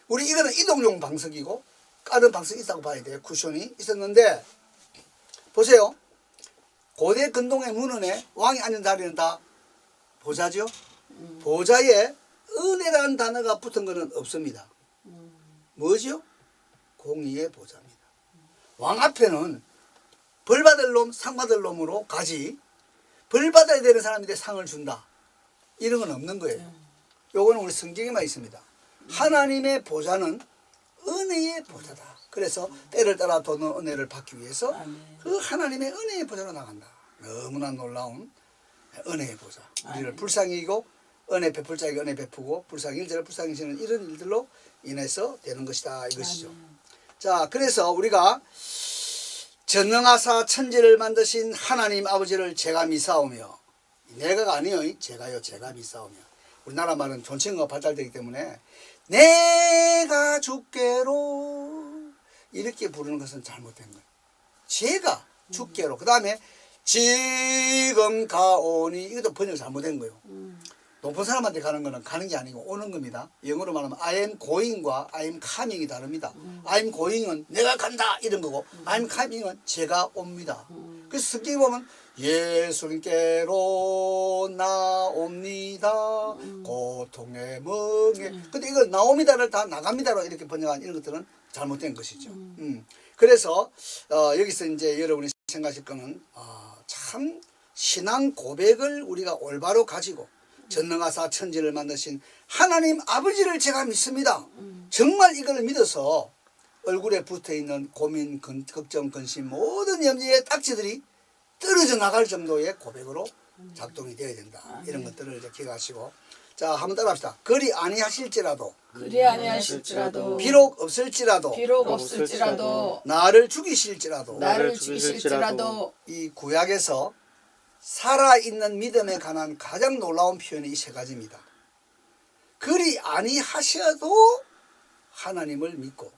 우리 이거는 이동용 방석이고 다른 방석이 있다고 봐야 돼요. 쿠션이 있었는데 보세요. 고대 근동의 문헌에 왕이 앉은 자리는 다 보좌죠. 보좌에 은혜라는 단어가 붙은 것은 없습니다. 뭐죠? 공의의 보좌입니다. 왕 앞에는 벌 받을 놈, 상 받을 놈으로 가지 벌 받아야 되는 사람한테 상을 준다. 이런 건 없는 거예요. 요거는 우리 성경에만 있습니다. 하나님의 보좌는 은혜의 보좌다. 그래서 때를 따라 도는 은혜를 받기 위해서 그 하나님의 은혜의 보좌로 나간다. 너무나 놀라운 은혜의 보좌. 우리를 불쌍히 이기고 은혜 베풀 자에게 은혜 베푸고 불쌍히 일자를 불쌍히 지는 이런 일들로 인해서 되는 것이다. 이것이죠. 자, 그래서 우리가 전능하사 천지를 만드신 하나님 아버지를 제가 미사오며 내가가 아니요. 제가 미사오며 우리나라 말은 존칭어가 발달되기 때문에 내가 주께로 이렇게 부르는 것은 잘못된 거예요. 제가 주께로 그 다음에 지금 가오니. 이것도 번역 잘못된 거예요. 높은 사람한테 가는 거는 가는 게 아니고 오는 겁니다. 영어로 말하면 I am going과 I am coming이 다릅니다. I am going은 내가 간다 이런 거고 I am coming은 제가 옵니다. 그래서 성경에 보면 예수님께로 나옵니다. 고통의 멍에. 근데 이걸 나옵니다를 다 나갑니다로 이렇게 번역한 이런 것들은 잘못된 것이죠. 그래서 여기서 이제 여러분이 생각하실 거는 참 신앙 고백을 우리가 올바로 가지고 전능하사 천지를 만드신 하나님 아버지를 제가 믿습니다. 정말 이걸 믿어서 얼굴에 붙어있는 고민, 걱정, 근심 모든 염려의 딱지들이 떨어져 나갈 정도의 고백으로 작동이 되어야 된다. 이런 것들을 이제 기억하시고 자 한번 따라합시다. 그리 아니하실지라도 그리 아니하실지라도 비록 없을지라도 비록 없을지라도 나를 죽이실지라도 나를 죽이실지라도 이 구약에서 살아있는 믿음에 관한 가장 놀라운 표현이 이 세 가지입니다. 그리 아니하셔도 하나님을 믿고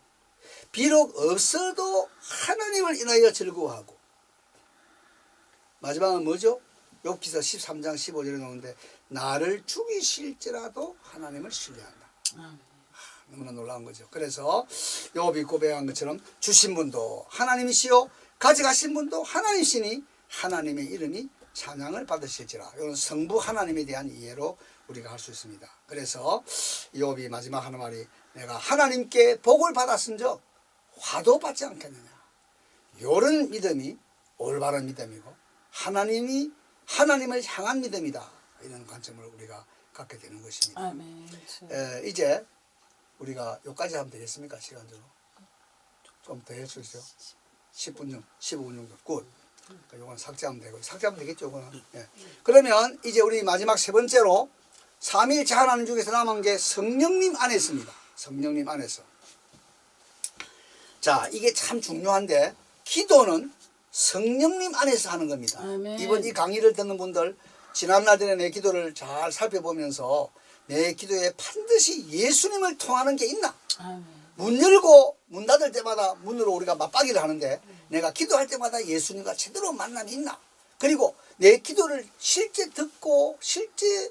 비록 없어도 하나님을 인하여 즐거워하고 마지막은 뭐죠? 욥기서 13장 15절에 나오는데 나를 죽이실지라도 하나님을 신뢰한다. 너무나 놀라운 거죠. 그래서 욥이 고백한 것처럼 주신 분도 하나님이시요 가져가신 분도 하나님이시니 하나님의 이름이 찬양을 받으실지라. 이건 성부 하나님에 대한 이해로 우리가 할 수 있습니다. 그래서 욥이 마지막 하는 말이 내가 하나님께 복을 받았은즉 화도 받지 않겠느냐. 이런 믿음이 올바른 믿음이고 하나님을 향한 믿음이다. 이런 관점을 우리가 갖게 되는 것입니다. 아멘. 이제 우리가 여기까지 하면 되겠습니까? 시간적으로 좀 더 해주시죠. 10분 정도, 15분 정도. 굿. 그러니까 이건 삭제하면 되고 삭제하면 되겠죠. 이거는. 예. 그러면 이제 우리 마지막 세 번째로 삼위일체 하나님 중에서 남은 게 성령님 안에 있습니다. 성령님 안에서. 자, 이게 참 중요한데 기도는 성령님 안에서 하는 겁니다. 아멘. 이번 이 강의를 듣는 분들 지난날들의 내 기도를 잘 살펴보면서 내 기도에 반드시 예수님을 통하는 게 있나? 아멘. 문 열고 문 닫을 때마다 문으로 우리가 맞박이를 하는데 내가 기도할 때마다 예수님과 제대로 만남이 있나? 그리고 내 기도를 실제 듣고 실제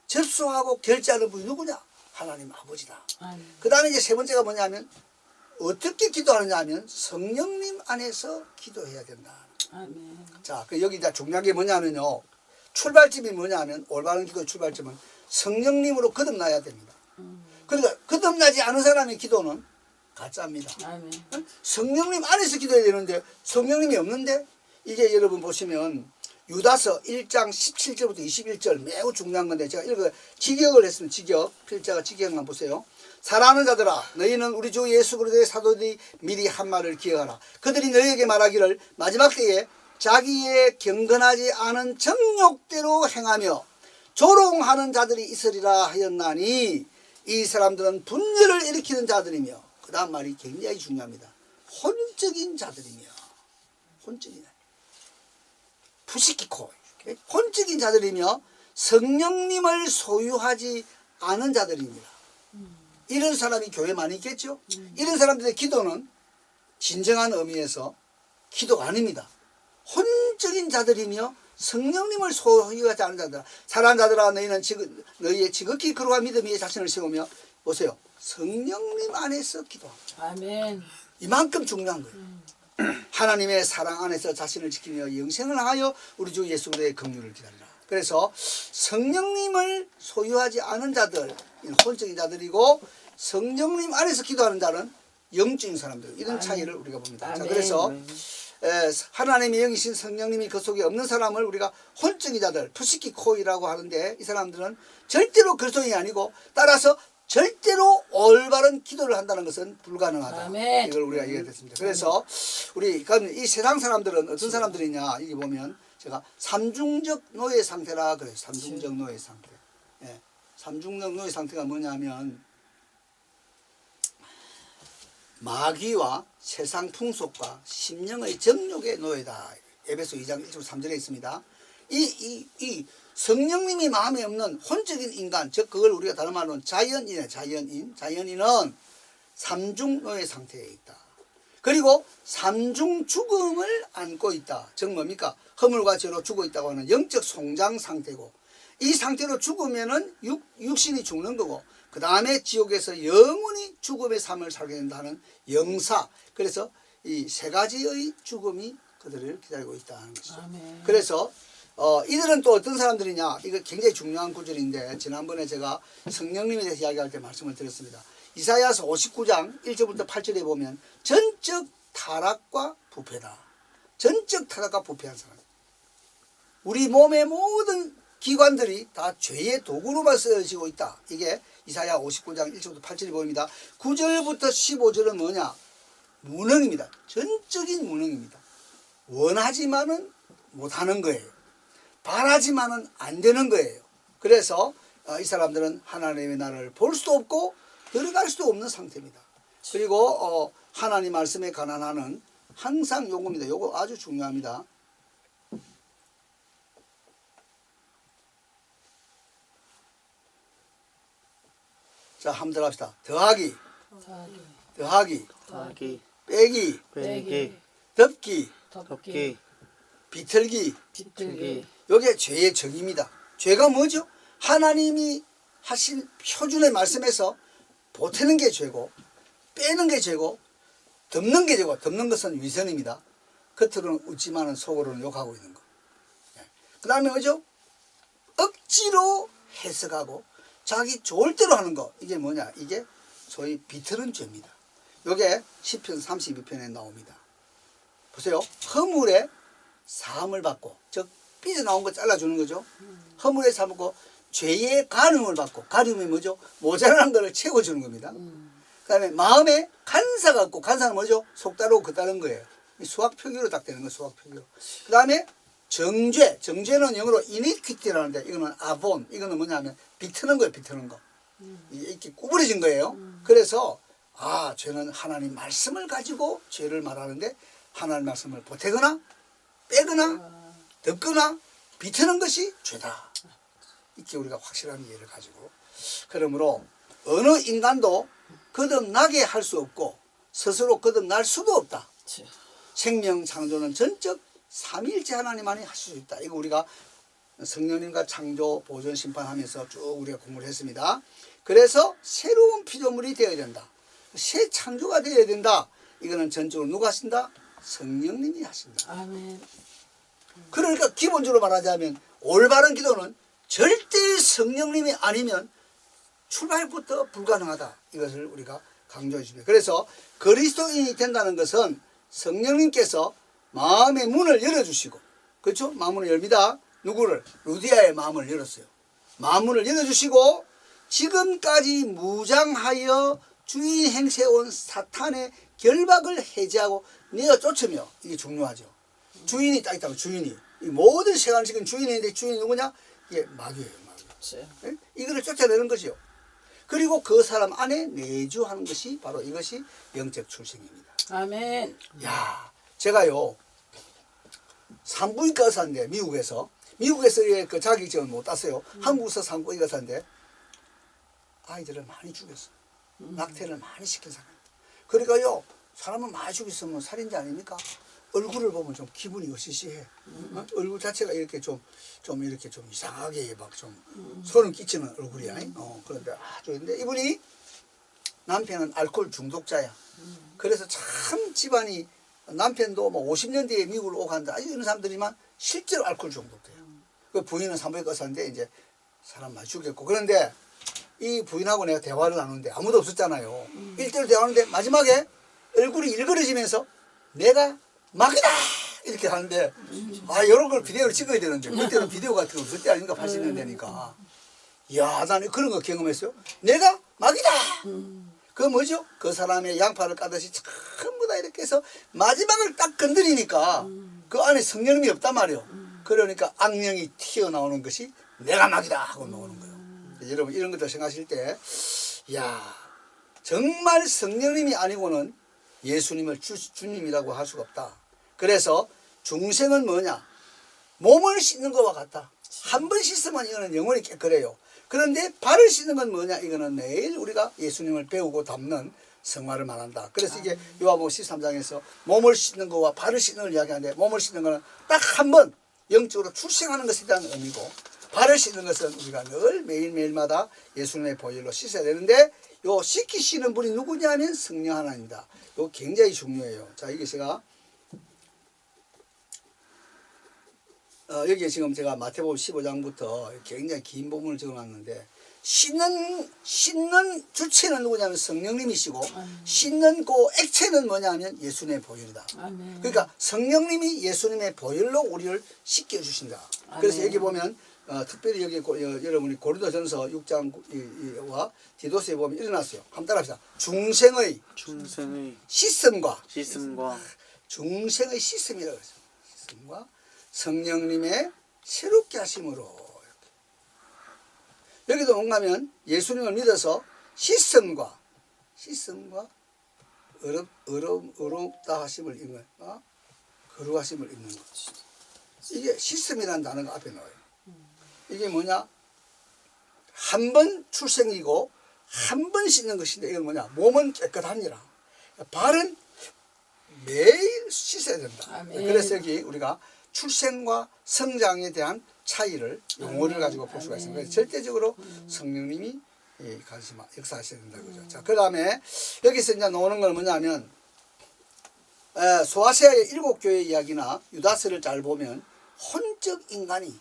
접수하고 결제하는 분이 누구냐? 하나님 아버지다. 그 다음에 이제 세 번째가 뭐냐면 어떻게 기도하느냐 하면 성령님 안에서 기도해야 된다. 아멘. 자, 그 여기 이제 중요한 게 뭐냐면요. 출발점이 뭐냐면 올바른 기도의 출발점은 성령님으로 거듭나야 됩니다. 그러니까 거듭나지 않은 사람의 기도는 가짜입니다. 아멘. 성령님 안에서 기도해야 되는데 성령님이 없는데 이게 여러분 보시면 유다서 1장 17절부터 21절 매우 중요한 건데 제가 직역을 했습니다. 필자가 직역만 보세요. 사랑하는 자들아 너희는 우리 주 예수 그리스도의 사도들이 미리 한 말을 기억하라. 그들이 너희에게 말하기를 마지막 때에 자기의 경건하지 않은 정욕대로 행하며 조롱하는 자들이 있으리라 하였나니 이 사람들은 분열을 일으키는 자들이며 그 다음 말이 굉장히 중요합니다. 혼적인 자들이며 혼적인 푸시키코 혼적인 자들이며 성령님을 소유하지 않은 자들입니다. 이런 사람이 교회 많이 있겠죠? 이런 사람들의 기도는 진정한 의미에서 기도가 아닙니다. 혼적인 자들이며 성령님을 소유하지 않은 자들. 사랑하는 자들아 너희는 너희의 지극히 거룩한 믿음 위에 자신을 세우며 보세요. 성령님 안에서 기도합니다. 아멘. 이만큼 중요한 거예요. 하나님의 사랑 안에서 자신을 지키며 영생을 향하여 우리 주 예수 그리스도의 긍휼을 기다리라. 그래서 성령님을 소유하지 않은 자들, 혼적인 자들이고 성령님 안에서 기도하는 자는 영적인 사람들. 이런 차이를 우리가 봅니다. 자, 그래서 하나님의 영이신 성령님이 그 속에 없는 사람을 우리가 혼적인 자들, 푸시키코이라고 하는데 이 사람들은 절대로 그리스도인이 아니고 따라서 절대로 올바른 기도를 한다는 것은 불가능하다. 아멘. 이걸 우리가 얘기했습니다. 그래서 우리 이 세상 사람들은 어떤 사람들이냐 이게 보면 제가 삼중적 노예 상태라 그래요. 삼중적 노예 상태. 예. 삼중적 노예 상태가 뭐냐면 마귀와 세상 풍속과 심령의 정욕의 노예다. 에베소 2장 1절 3절에 있습니다. 이 성령님이 마음에 없는 혼적인 인간, 즉 그걸 우리가 다른 말로는 자연인은 삼중노예 상태에 있다. 그리고 삼중 죽음을 안고 있다. 즉 뭡니까? 허물과 죄로 죽어 있다고 하는 영적 송장 상태고, 이 상태로 죽으면은 육신이 죽는 거고, 그 다음에 지옥에서 영원히 죽음의 삶을 살게 된다는 영사. 그래서 이 세 가지의 죽음이 그들을 기다리고 있다는 것이죠. 아멘. 그래서 이들은 또 어떤 사람들이냐, 이거 굉장히 중요한 구절인데 지난번에 제가 성령님에 대해서 이야기할 때 말씀을 드렸습니다. 이사야서 59장 1절부터 8절에 보면 전적 타락과 부패다. 전적 타락과 부패한 사람. 우리 몸의 모든 기관들이 다 죄의 도구로만 쓰여지고 있다. 이게 이사야 59장 1절부터 8절에 보입니다. 9절부터 15절은 뭐냐? 무능입니다. 전적인 무능입니다. 원하지만은 못하는 거예요. 바라지만은 안 되는 거예요. 그래서 이 사람들은 하나님의 나라를 볼 수도 없고 들어갈 수도 없는 상태입니다. 그리고 하나님 말씀에 관한하는 항상 요겁니다. 요거 아주 중요합니다. 자, 한번 들어갑시다. 더하기, 더하기, 더하기, 더하기, 빼기, 빼기, 덮기, 덮기, 비틀기. 비틀기, 요게 죄의 정의입니다. 죄가 뭐죠? 하나님이 하신 표준의 말씀에서 보태는 게 죄고, 빼는 게 죄고, 덮는 게 죄고, 덮는 것은 위선입니다. 겉으로는 웃지만은 속으로는 욕하고 있는 거. 그 다음에 뭐죠? 억지로 해석하고 자기 좋을 대로 하는 거. 이게 뭐냐? 이게 소위 비틀은 죄입니다. 요게 시편 32편에 나옵니다. 보세요. 허물에 사함을 받고, 즉 삐져나온 거 잘라주는 거죠. 허물에 사함을 받고 죄의 가늠을 받고, 가늠이 뭐죠? 모자란 거를 채워주는 겁니다. 그 다음에 마음에 간사가 없고, 간사는 뭐죠? 속다르고 겉다른 거예요. 수학 표기로 딱 되는 거예요. 수학 표기로. 그 다음에 정죄. 정죄는 영어로 iniquity라는데, 이거는 아본. 이거는 뭐냐면 비트는 거예요. 비트는 거. 이렇게 구부러진 거예요. 그래서 죄는 하나님 말씀을 가지고 죄를 말하는데, 하나님 말씀을 보태거나 빼거나 덮거나 비트는 것이 죄다. 이렇게 우리가 확실한 이해를 가지고, 그러므로 어느 인간도 거듭나게 할 수 없고 스스로 거듭날 수도 없다. 생명 창조는 전적 삼위일체 하나님만이 하실 수 있다. 이거 우리가 성령님과 창조 보존 심판하면서 쭉 우리가 공부를 했습니다. 그래서 새로운 피조물이 되어야 된다. 새 창조가 되어야 된다. 이거는 전적으로 누가 하신다? 성령님이 하신다. 아멘. 그러니까 기본적으로 말하자면 올바른 기도는 절대 성령님이 아니면 출발부터 불가능하다. 이것을 우리가 강조해 줍니다. 그래서 그리스도인이 된다는 것은 성령님께서 마음의 문을 열어주시고, 그렇죠? 마음을 열립니다. 누구를? 루디아의 마음을 열었어요. 마음문을 열어주시고, 지금까지 무장하여 주인 행세온 사탄의 결박을 해제하고 내어 쫓으며, 이게 중요하죠. 주인이 딱 있다고, 주인이. 이 모든 시간을 지금 주인인데, 주인이 누구냐? 이게 마귀예요, 마귀. 예? 이거를 쫓아내는 것이요. 그리고 그 사람 안에 내주하는 것이 바로 이것이 영적 출생입니다. 아멘. 야, 제가요 산부인과 의사인데, 미국에서 그 자격증을 못 땄어요. 한국에서 산부인과 의사인데 아이들을 많이 죽였어. 낙태를 많이 시킨 사람. 그러니까요, 사람을 많이 죽였으면 살인자 아닙니까? 얼굴을 보면 좀 기분이 으시시해. 얼굴 자체가 이렇게 좀 이렇게 좀 이상하게 막 좀 소름 끼치는 얼굴이야. 그런데 근데 이분이 남편은 알코올 중독자야. 그래서 참 집안이, 남편도 뭐 50년 뒤에 미국을 오고 한다. 이런 사람들이만 실제로 알코올 중독돼요. 그 부인은 산부인과 의사인데 이제 사람 많이 죽였고. 그런데 이 부인하고 내가 대화를 나누는데 아무도 없었잖아요. 1대1 대화하는데 마지막에 얼굴이 일그러지면서 내가 막이다! 이렇게 하는데, 이런 걸 비디오를 찍어야 되는데, 그때는 비디오 같은 거 없을 때 아닌가, 80년 되니까. 이야, 나는 그런 거 경험했어요. 내가 막이다! 그 뭐죠? 그 사람의 양파를 까듯이 전부 다 이렇게 해서 마지막을 딱 건드리니까 그 안에 성령님이 없단 말이에요. 그러니까 악령이 튀어나오는 것이 내가 막이다! 하고 나오는 거예요. 여러분, 이런 것들 생각하실 때, 이야, 정말 성령님이 아니고는 예수님을 주님이라고 할 수가 없다. 그래서 중생은 뭐냐? 몸을 씻는 것과 같다. 한 번 씻으면 이거는 영원히 깨끗해요. 그런데 발을 씻는 건 뭐냐? 이거는 매일 우리가 예수님을 배우고 닮는 생활을 말한다. 그래서 이게 요한복음 13장에서 몸을 씻는 거와 발을 씻는 걸 이야기하는데, 몸을 씻는 거는 딱 한 번 영적으로 출생하는 것에 대한 의미고, 발을 씻는 것은 우리가 늘 매일매일마다 예수님의 보혈로 씻어야 되는데, 요 씻기시는 분이 누구냐면 성령 하나입니다. 요 굉장히 중요해요. 자, 이게 제가 여기에 지금 제가 마태복음 15장부터 굉장히 긴 부분을 적어놨는데, 씻는 주체는 누구냐면 성령님이시고, 씻는 그 액체는 뭐냐면 예수님의 보혈이다. 아멘. 그러니까 성령님이 예수님의 보혈로 우리를 씻겨주신다. 그래서 아멘. 여기 보면 특별히 여기 여러분이 고린도전서 6장과 디도서에 보면 일어났어요. 한번 따라합시다. 중생의 씻음과 중생의 씻음이라고 했어요. 씻음과 성령님의 새롭게 하심으로. 여기도 뭔가면 예수님을 믿어서 씻음과 의롭다 하심을 입는 거룩하심을 입는 것. 이게 씻음이라는 단어가 앞에 나와요. 이게 뭐냐? 한 번 출생이고 한 번 씻는 것인데, 이건 뭐냐? 몸은 깨끗하니라. 발은 매일 씻어야 된다. 아멘. 그래서 여기 우리가 출생과 성장에 대한 차이를 용어를 아멘. 가지고 볼 수가 아멘. 있습니다. 그래서 절대적으로 성령님이 역사하셔야 된다. 그죠? 자, 그 다음에 여기서 이제 나오는 건 뭐냐면, 소아시아의 7교회 이야기나 유다서를 잘 보면 혼적 인간이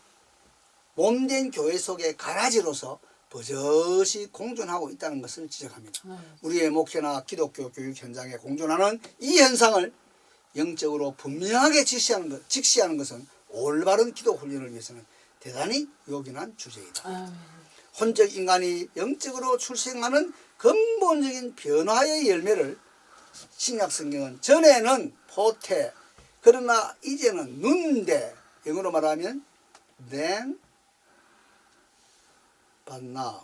몸된 교회 속의 가라지로서 버젓이 공존하고 있다는 것을 지적합니다. 우리의 목회나 기독교 교육 현장에 공존하는 이 현상을 영적으로 분명하게 직시하는 것은 올바른 기도 훈련을 위해서는 대단히 요긴한 주제이다. 아멘. 혼적 인간이 영적으로 출생하는 근본적인 변화의 열매를 신약성경은 전에는 포태, 그러나 이제는 눈대, 영어로 말하면 then but now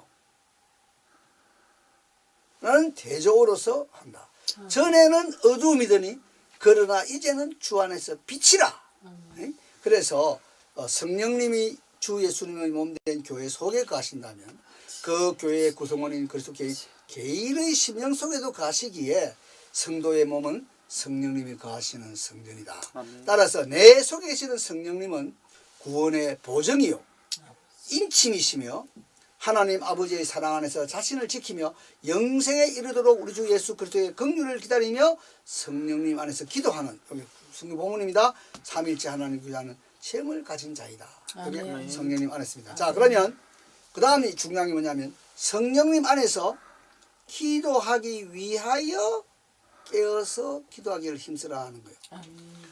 라는 대조어로서 한다. 전에는 어두움이더니 그러나 이제는 주 안에서 빛이라. 그래서 성령님이 주 예수님의 몸된 교회 속에 가신다면 그 교회의 구성원인 그리스도 개인의 심령 속에도 가시기에 성도의 몸은 성령님이 거하시는 성전이다. 따라서 내 속에 계시는 성령님은 구원의 보정이요 인침이시며 하나님 아버지의 사랑 안에서 자신을 지키며 영생에 이르도록 우리 주 예수 그리스도의 긍휼을 기다리며 성령님 안에서 기도하는, 여기 성경 본문입니다. 삼일째 하나님 구하는 체험을 가진 자이다. 여기 아멘. 성령님 안에 있습니다. 자, 그러면 그 다음이 중요한 게 뭐냐면 성령님 안에서 기도하기 위하여 깨어서 기도하기를 힘쓰라 하는 거예요.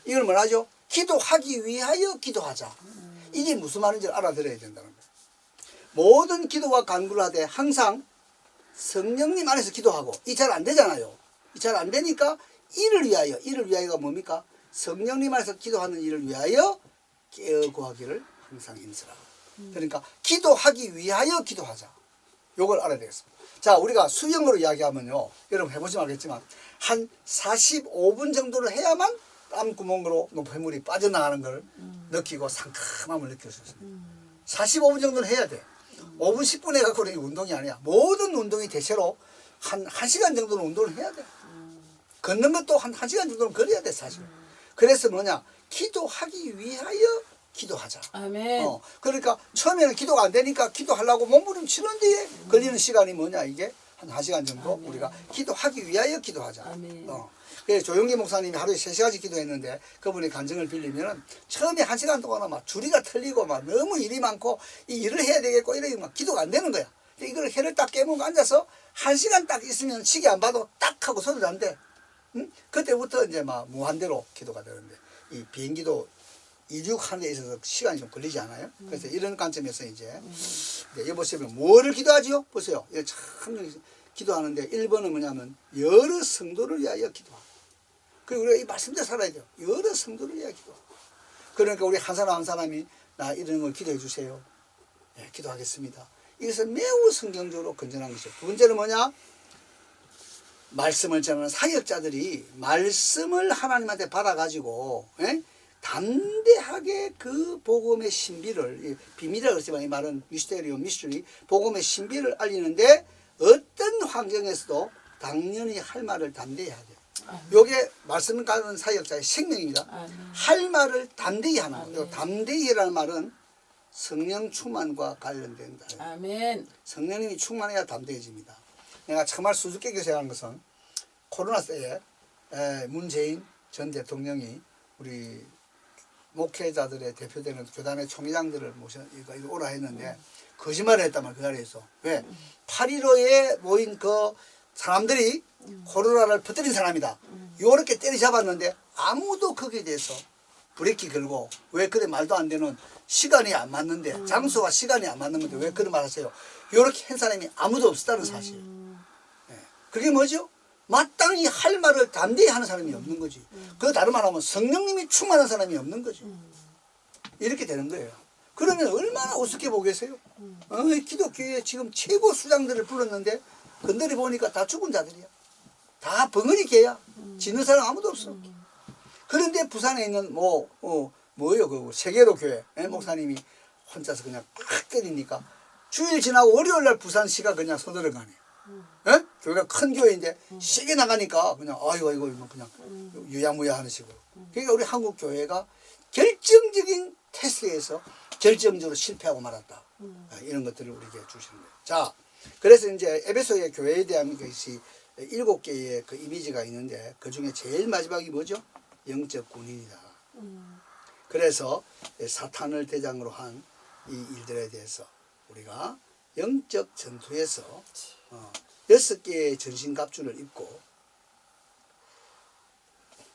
이걸 뭐라죠? 기도하기 위하여 기도하자. 이게 무슨 말인지 알아들어야 된다는 거예요. 모든 기도와 간구를 하되 항상 성령님 안에서 기도하고, 이 잘 안 되잖아요. 이 잘 안 되니까 이를 위하여가 뭡니까? 성령님 안에서 기도하는 일을 위하여 깨어 구하기를 항상 힘쓰라. 그러니까 기도하기 위하여 기도하자. 요걸 알아야 되겠습니다. 자, 우리가 수영으로 이야기하면요, 여러분 해보시면 알겠지만 한 45분 정도를 해야만 땀구멍으로 노폐물이 빠져나가는 걸 느끼고 상큼함을 느낄 수 있습니다. 45분 정도는 해야 돼. 5분 10분 해갖고 이게 운동이 아니야. 모든 운동이 대체로 한 1시간 정도는 운동을 해야 돼. 걷는 것도 한 1시간 정도는 걸어야 돼, 사실. 그래서 뭐냐, 기도하기 위하여 기도하자. 아멘. 그러니까 처음에는 기도가 안 되니까 기도하려고 몸부림치는 뒤에 걸리는 시간이 뭐냐, 이게 한 1시간 정도. 아멘. 우리가 기도하기 위하여 기도하자. 아멘. 그래서 조용기 목사님이 하루에 3시간씩 기도했는데, 그분의 간증을 빌리면은 처음에 1시간 동안은 막 줄이가 틀리고 막 너무 일이 많고 이 일을 해야 되겠고 이러니 막 기도가 안 되는 거야. 근데 이걸 해를 딱 깨물고 앉아서 1시간 딱 있으면 시계 안 봐도 딱 하고 소리도 안 돼. 응? 그때부터 이제 막 무한대로 기도가 되는데, 이 비행기도 이륙하는 데 있어서 시간이 좀 걸리지 않아요? 그래서 이런 관점에서 이제 여보시면 뭐를 기도하지요? 보세요. 이거 참 기도하는데 1번은 뭐냐면 여러 성도를 위하여 기도하고, 그리고 우리가 이 말씀대로 살아야 돼요. 여러 성도를 위하여 기도하고. 그러니까 우리 한 사람 한 사람이 나 이런 걸 기도해 주세요. 네, 기도하겠습니다. 이것은 매우 성경적으로 건전한 것이죠. 두 번째는 뭐냐? 말씀을 전하는 사역자들이 말씀을 하나님한테 받아가지고 담대하게 그 복음의 신비를, 비밀이라고 그러지만 이 말은 미스터리, 복음의 신비를 알리는데 어떤 환경에서도 당연히 할 말을 담대히 하죠. 요게 말씀 가는 사역자의 생명입니다. 할 말을 담대히 하는 거예요. 담대히라는 말은 성령 충만과 관련된다. 아멘. 성령님이 충만해야 담대해집니다. 내가 정말 수줍게 생각한 것은 코로나 때에 문재인 전 대통령이 우리 목회자들의 대표되는 교단의 총회장들을 오라 했는데 거짓말을 했단 말이야. 그 자리에서. 왜? 8.15에 모인 그 사람들이 코로나를 퍼뜨린 사람이다. 요렇게 때리잡았는데 아무도 거기에 대해서 브레이크 걸고 왜 그래 말도 안 되는 시간이 안 맞는데 장소와 시간이 안 맞는 건데 왜 그런 말 하세요. 요렇게 한 사람이 아무도 없었다는 사실. 그게 뭐죠? 마땅히 할 말을 담대히 하는 사람이 없는 거지. 그 다른 말 하면 성령님이 충만한 사람이 없는 거지. 이렇게 되는 거예요. 그러면 얼마나 우습게 보겠어요? 기독교에 지금 최고 수장들을 불렀는데 건드리 보니까 다 죽은 자들이야. 다 벙어리 개야. 지는 사람 아무도 없어. 그런데 부산에 있는 뭐예요? 그 세계로 교회 목사님이 혼자서 그냥 팍 때리니까 주일 지나고 월요일 날 부산시가 그냥 손들어 가네. 예? 교회가 큰 교회인데 세게 나가니까 그냥 아이고 그냥 유야무야 하는 식으로. 그러니까 우리 한국 교회가 결정적인 테스트에서 결정적으로 실패하고 말았다. 이런 것들을 우리에게 주시는 거예요. 자, 그래서 이제 에베소의 교회에 대한 것이 7개의 그 이미지가 있는데 그 중에 제일 마지막이 뭐죠? 영적 군인이다. 그래서 사탄을 대장으로 한 이 일들에 대해서 우리가 영적 전투에서 6개의 전신갑주를 입고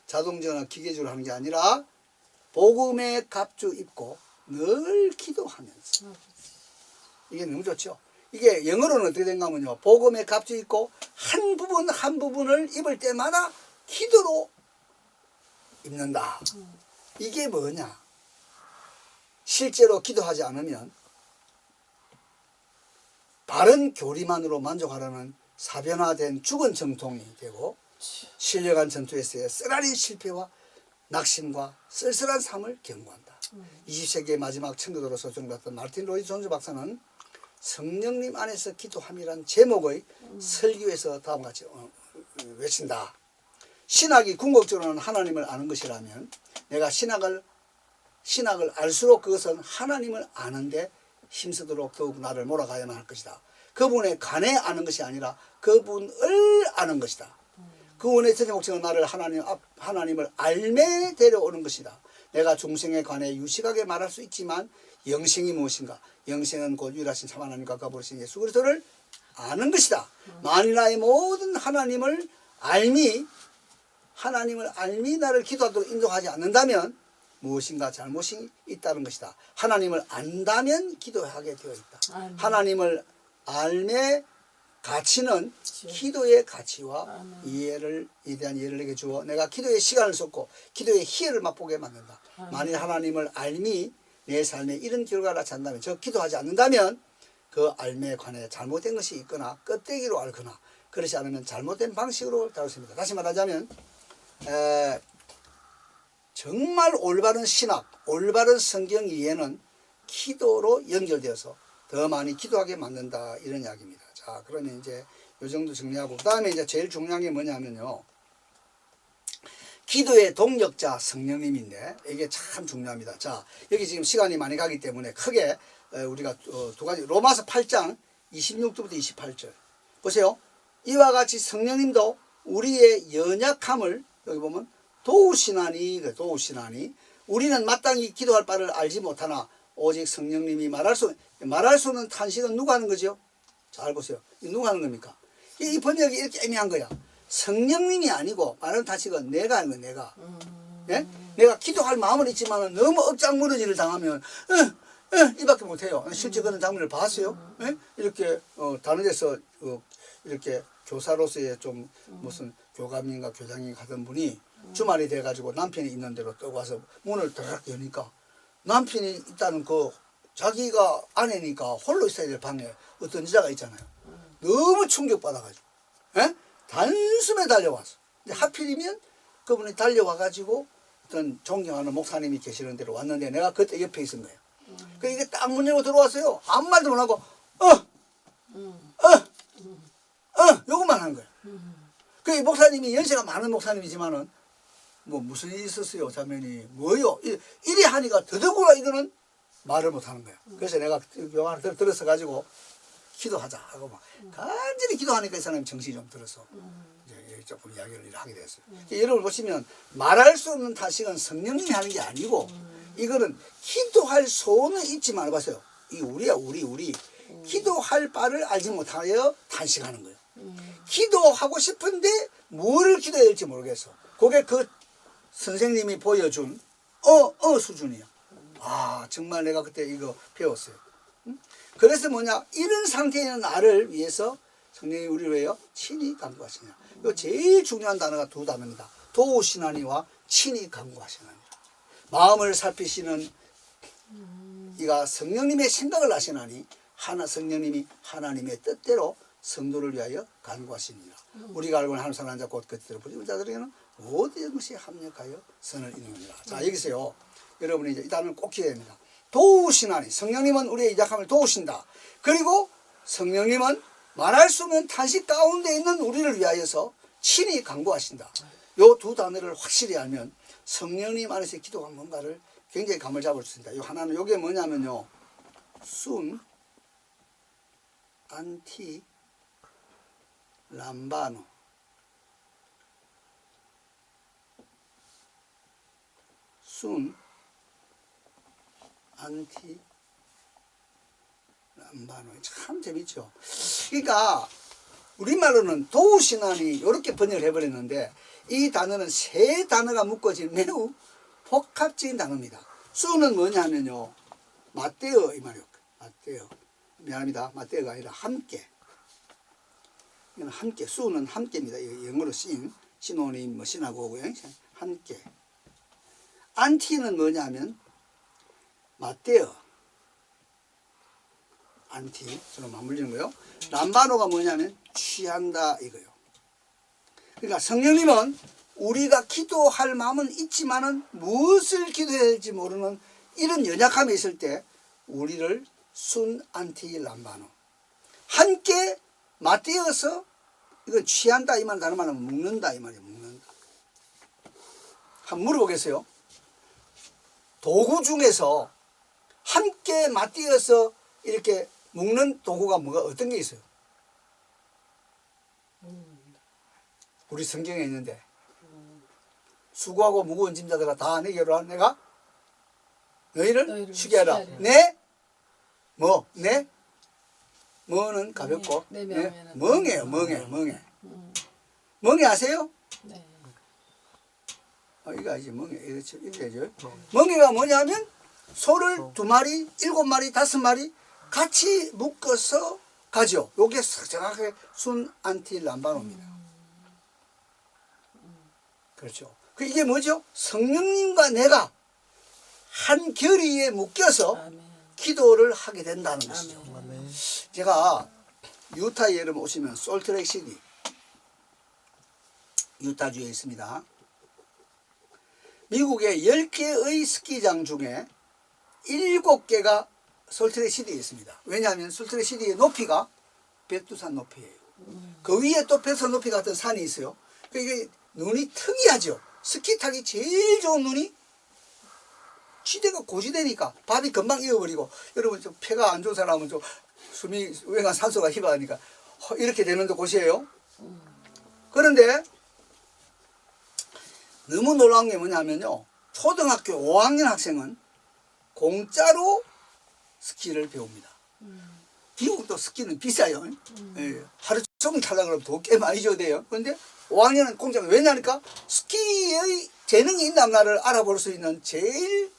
자동전화 기계주를 하는 게 아니라 복음의 갑주 입고 늘 기도하면서 이게 너무 좋죠. 이게 영어로는 어떻게 된가 하면요. 복음의 갑주 입고 한 부분을 입을 때마다 기도로 입는다. 이게 뭐냐. 실제로 기도하지 않으면 바른 교리만으로 만족하려는 사변화된 죽은 정통이 되고 신령한 전투에서의 쓰라린 실패와 낙심과 쓸쓸한 삶을 경고한다. 20세기의 마지막 청교도로서 존경받던 마르틴 로이드 존즈 박사는 성령님 안에서 기도함이란 제목의 설교에서 다음과 같이 외친다. 신학이 궁극적으로는 하나님을 아는 것이라면 내가 신학을 알수록 그것은 하나님을 아는데 힘쓰도록 더욱 나를 몰아가야만 할 것이다. 그분에 관해 아는 것이 아니라 그분을 아는 것이다. 그분의 전체 목적은 나를 하나님을 알매 데려오는 것이다. 내가 중생에 관해 유식하게 말할 수 있지만 영생이 무엇인가? 영생은 곧 유일하신 참 하나님과 거부하신 예수 그리스도를 아는 것이다. 만일 모든 하나님을 알미 나를 기도하도록 인도하지 않는다면 무엇인가 잘못이 있다는 것이다. 하나님을 안다면 기도하게 되어 있다. 아멘. 하나님을 알매 가치는 기도의 가치와 이해에 대한 이해를 내게 주어 내가 기도의 시간을 쏟고 기도의 희애를 맛보게 만든다. 만일 하나님을 알미 내 삶에 이런 결과를 낳는다면 저 기도하지 않는다면 그 알매에 관해 잘못된 것이 있거나 껍데기로 알거나 그렇지 않으면 잘못된 방식으로 다루습니다. 다시 말하자면 정말 올바른 신학, 올바른 성경 이해는 기도로 연결되어서 더 많이 기도하게 만든다 이런 이야기입니다. 자, 그러면 이제 요 정도 정리하고 그 다음에 이제 제일 중요한 게 뭐냐면요. 기도의 동력자 성령님인데 이게 참 중요합니다. 자, 여기 지금 시간이 많이 가기 때문에 크게 우리가 두 가지 로마서 8장 26절부터 28절 보세요. 이와 같이 성령님도 우리의 연약함을 여기 보면 도우시나니 우리는 마땅히 기도할 바를 알지 못하나 오직 성령님이 말할 수 없는 탄식은 누가 하는 거죠? 잘 보세요. 누가 하는 겁니까? 이 번역이 이렇게 애매한 거야. 성령님이 아니고 말하는 탄식은 내가 하는 거야. 내가. 예? 내가 기도할 마음은 있지만 너무 억장 무너지를 당하면 이밖에 못해요. 실제 그런 장면을 봤어요. 예? 이렇게 다른 데서 이렇게 교사로서의 좀 무슨 교감인가 교장인가 하던 분이 주말이 돼가지고 남편이 있는 데로 떠와서 문을 딱 여니까 남편이 있다는 그 자기가 아내니까 홀로 있어야 될 방에 어떤 여자가 있잖아요. 너무 충격받아가지고 단숨에 달려와서 근데 하필이면 그분이 달려와가지고 어떤 존경하는 목사님이 계시는 데로 왔는데 내가 그때 옆에 있은 거예요. 그 이게 딱 문 열고 들어왔어요. 아무 말도 못 하고 요것만 하는 거예요. 그 목사님이 연세가 많은 목사님이지만은 뭐 무슨 일이 있었어요, 자매니 뭐요? 이리 하니까 더더구나 이거는 말을 못 하는 거예요. 그래서 내가 영화를 들어서 가지고 기도하자 하고 막 간절히 기도하니까 이 사람이 정신이 좀 들어서 이제 조금 이야기를 하게 됐어요. 여러분 보시면 말할 수 없는 탄식은 성령님이 하는 게 아니고 이거는 기도할 소원은 있지만 봐세요. 이 우리야 우리 기도할 바를 알지 못하여 탄식하는 거예요. 기도하고 싶은데 뭐를 기도해야 될지 모르겠어. 그게 그 선생님이 보여준 수준이야. 아 정말 내가 그때 이거 배웠어요. 그래서 뭐냐 이런 상태에 있는 나를 위해서 성령이 우리를 왜요? 친히 간구하시냐. 이 제일 중요한 단어가 두 단어입니다. 도우시나니와 친히 간구하시나니. 마음을 살피시는 이가 성령님의 생각을 하시나니 성령님이 하나님의 뜻대로 성도를 위하여 간구하시니라. 우리가 알고 있는 하나님 사랑하는 자 곧 그 뜻대로 부르짖는 자들에게는 모든 것이 합력하여 선을 이루느니라. 자 여기서요. 여러분이 이제 이 단어를 꼭 기억해야 됩니다. 도우시나니 성령님은 우리의 약함을 도우신다. 그리고 성령님은 말할 수 없는 탄식 가운데 있는 우리를 위하여서 친히 간구하신다. 요 두 단어를 확실히 알면 성령님 안에서 기도가 뭔가를 굉장히 감을 잡을 수 있습니다. 요 하나는 요게 뭐냐면요. 순 안티 람바노 순 안티 람바노 참 재밌죠. 그러니까 우리말로는 도우시나니 이렇게 번역을 해버렸는데 이 단어는 세 단어가 묶어진 매우 복합적인 단어입니다. 수는 뭐냐면요. 마테오 이 말이요. 마테오. 미안합니다. 마테오가 아니라 함께. 이건 함께. 수는 함께입니다. 영어로 시노님 뭐 신하고 오고요. 함께. 안티는 뭐냐면 마테오. 안티. 저로 맞물리는 거요. 람바노가 뭐냐면 취한다 이거요. 그러니까 성령님은 우리가 기도할 마음은 있지만은 무엇을 기도해야 될지 모르는 이런 연약함이 있을 때 우리를 순 안티 람바노 함께 맞대어서 이건 취한다 이 말 다른 말은 묶는다 이 말이에요. 묶는다. 한번 물어보겠어요. 도구 중에서 함께 맞대어서 이렇게 묶는 도구가 뭐가 어떤 게 있어요? 우리 성경에 있는데 수고하고 무거운 짐자들아 다 내게로 와 내가 너희를 쉬게 하라. 네? 뭐? 네? 뭐는 가볍고 네, 네? 멍해요. 멍해. 멍해 아세요? 네. 이거 아니지 멍해. 이래죠. 멍해가 뭐냐면 소를 2마리, 7마리, 5마리 같이 묶어서 가죠. 요게 정확하게 순 안티 람바노입니다. 그렇죠. 이게 뭐죠? 성령님과 내가 한 결의에 묶여서 아멘. 기도를 하게 된다는 것이죠. 아멘. 제가 유타에 여러분 오시면 솔트레이크 시티 유타주에 있습니다. 미국의 10개의 스키장 중에 7개가 솔트레이크 시티에 있습니다. 왜냐하면 솔트레이크 시티의 높이가 백두산 높이예요. 그 위에 또 백두산 높이 같은 산이 있어요. 이게 눈이 특이하죠. 스키 타기 제일 좋은 눈이 지대가 고지대니까 밥이 금방 익어버리고 여러분 좀 폐가 안 좋은 사람은 좀 숨이 외관 산소가 희박하니까 이렇게 되는 곳이에요. 그런데 너무 놀라운 게 뭐냐면요. 초등학교 5학년 학생은 공짜로 스키를 배웁니다. 미국도 스키는 비싸요. 예, 하루 종일 타려고 그러면 돈 꽤 많이 줘야 돼요. 그런데 5학년은 공짜로. 왜냐니까 스키의 재능이 있나 없나를 알아볼 수 있는 제일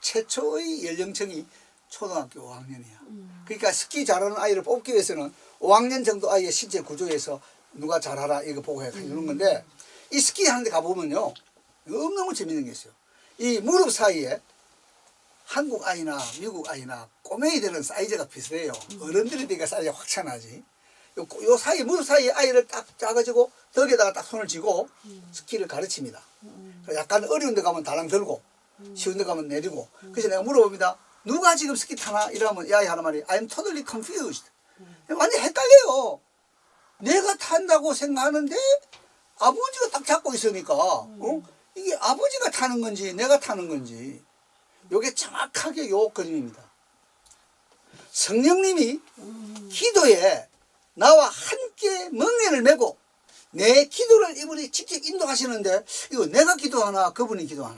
최초의 연령층이 초등학교 5학년이야. 그러니까 스키 잘하는 아이를 뽑기 위해서는 5학년 정도 아이의 신체 구조에서 누가 잘하라 이거 보고 해주는 건데 이 스키 하는 데 가보면요. 너무너무 재밌는 게 있어요. 이 무릎 사이에 한국 아이나 미국 아이나 꼬맹이들은 사이즈가 비슷해요. 어른들이 되니까 사이즈가 확 차나지. 요 사이 무릎 사이에 아이를 딱 짜가지고 덕에다가 딱 손을 쥐고 스키를 가르칩니다. 약간 어려운 데 가면 달랑 들고 쉬운 데 가면 내리고. 그래서 내가 물어봅니다. 누가 지금 스키 타나? 이러면 야이 하는 말이 I'm totally confused. 완전 헷갈려요. 내가 탄다고 생각하는데 아버지가 딱 잡고 있으니까 이게 아버지가 타는 건지 내가 타는 건지. 요게 정확하게 요 그림입니다. 성령님이 기도에 나와 함께 멍에를 메고 내 기도를 이분이 직접 인도하시는데 이거 내가 기도하나 그분이 기도하나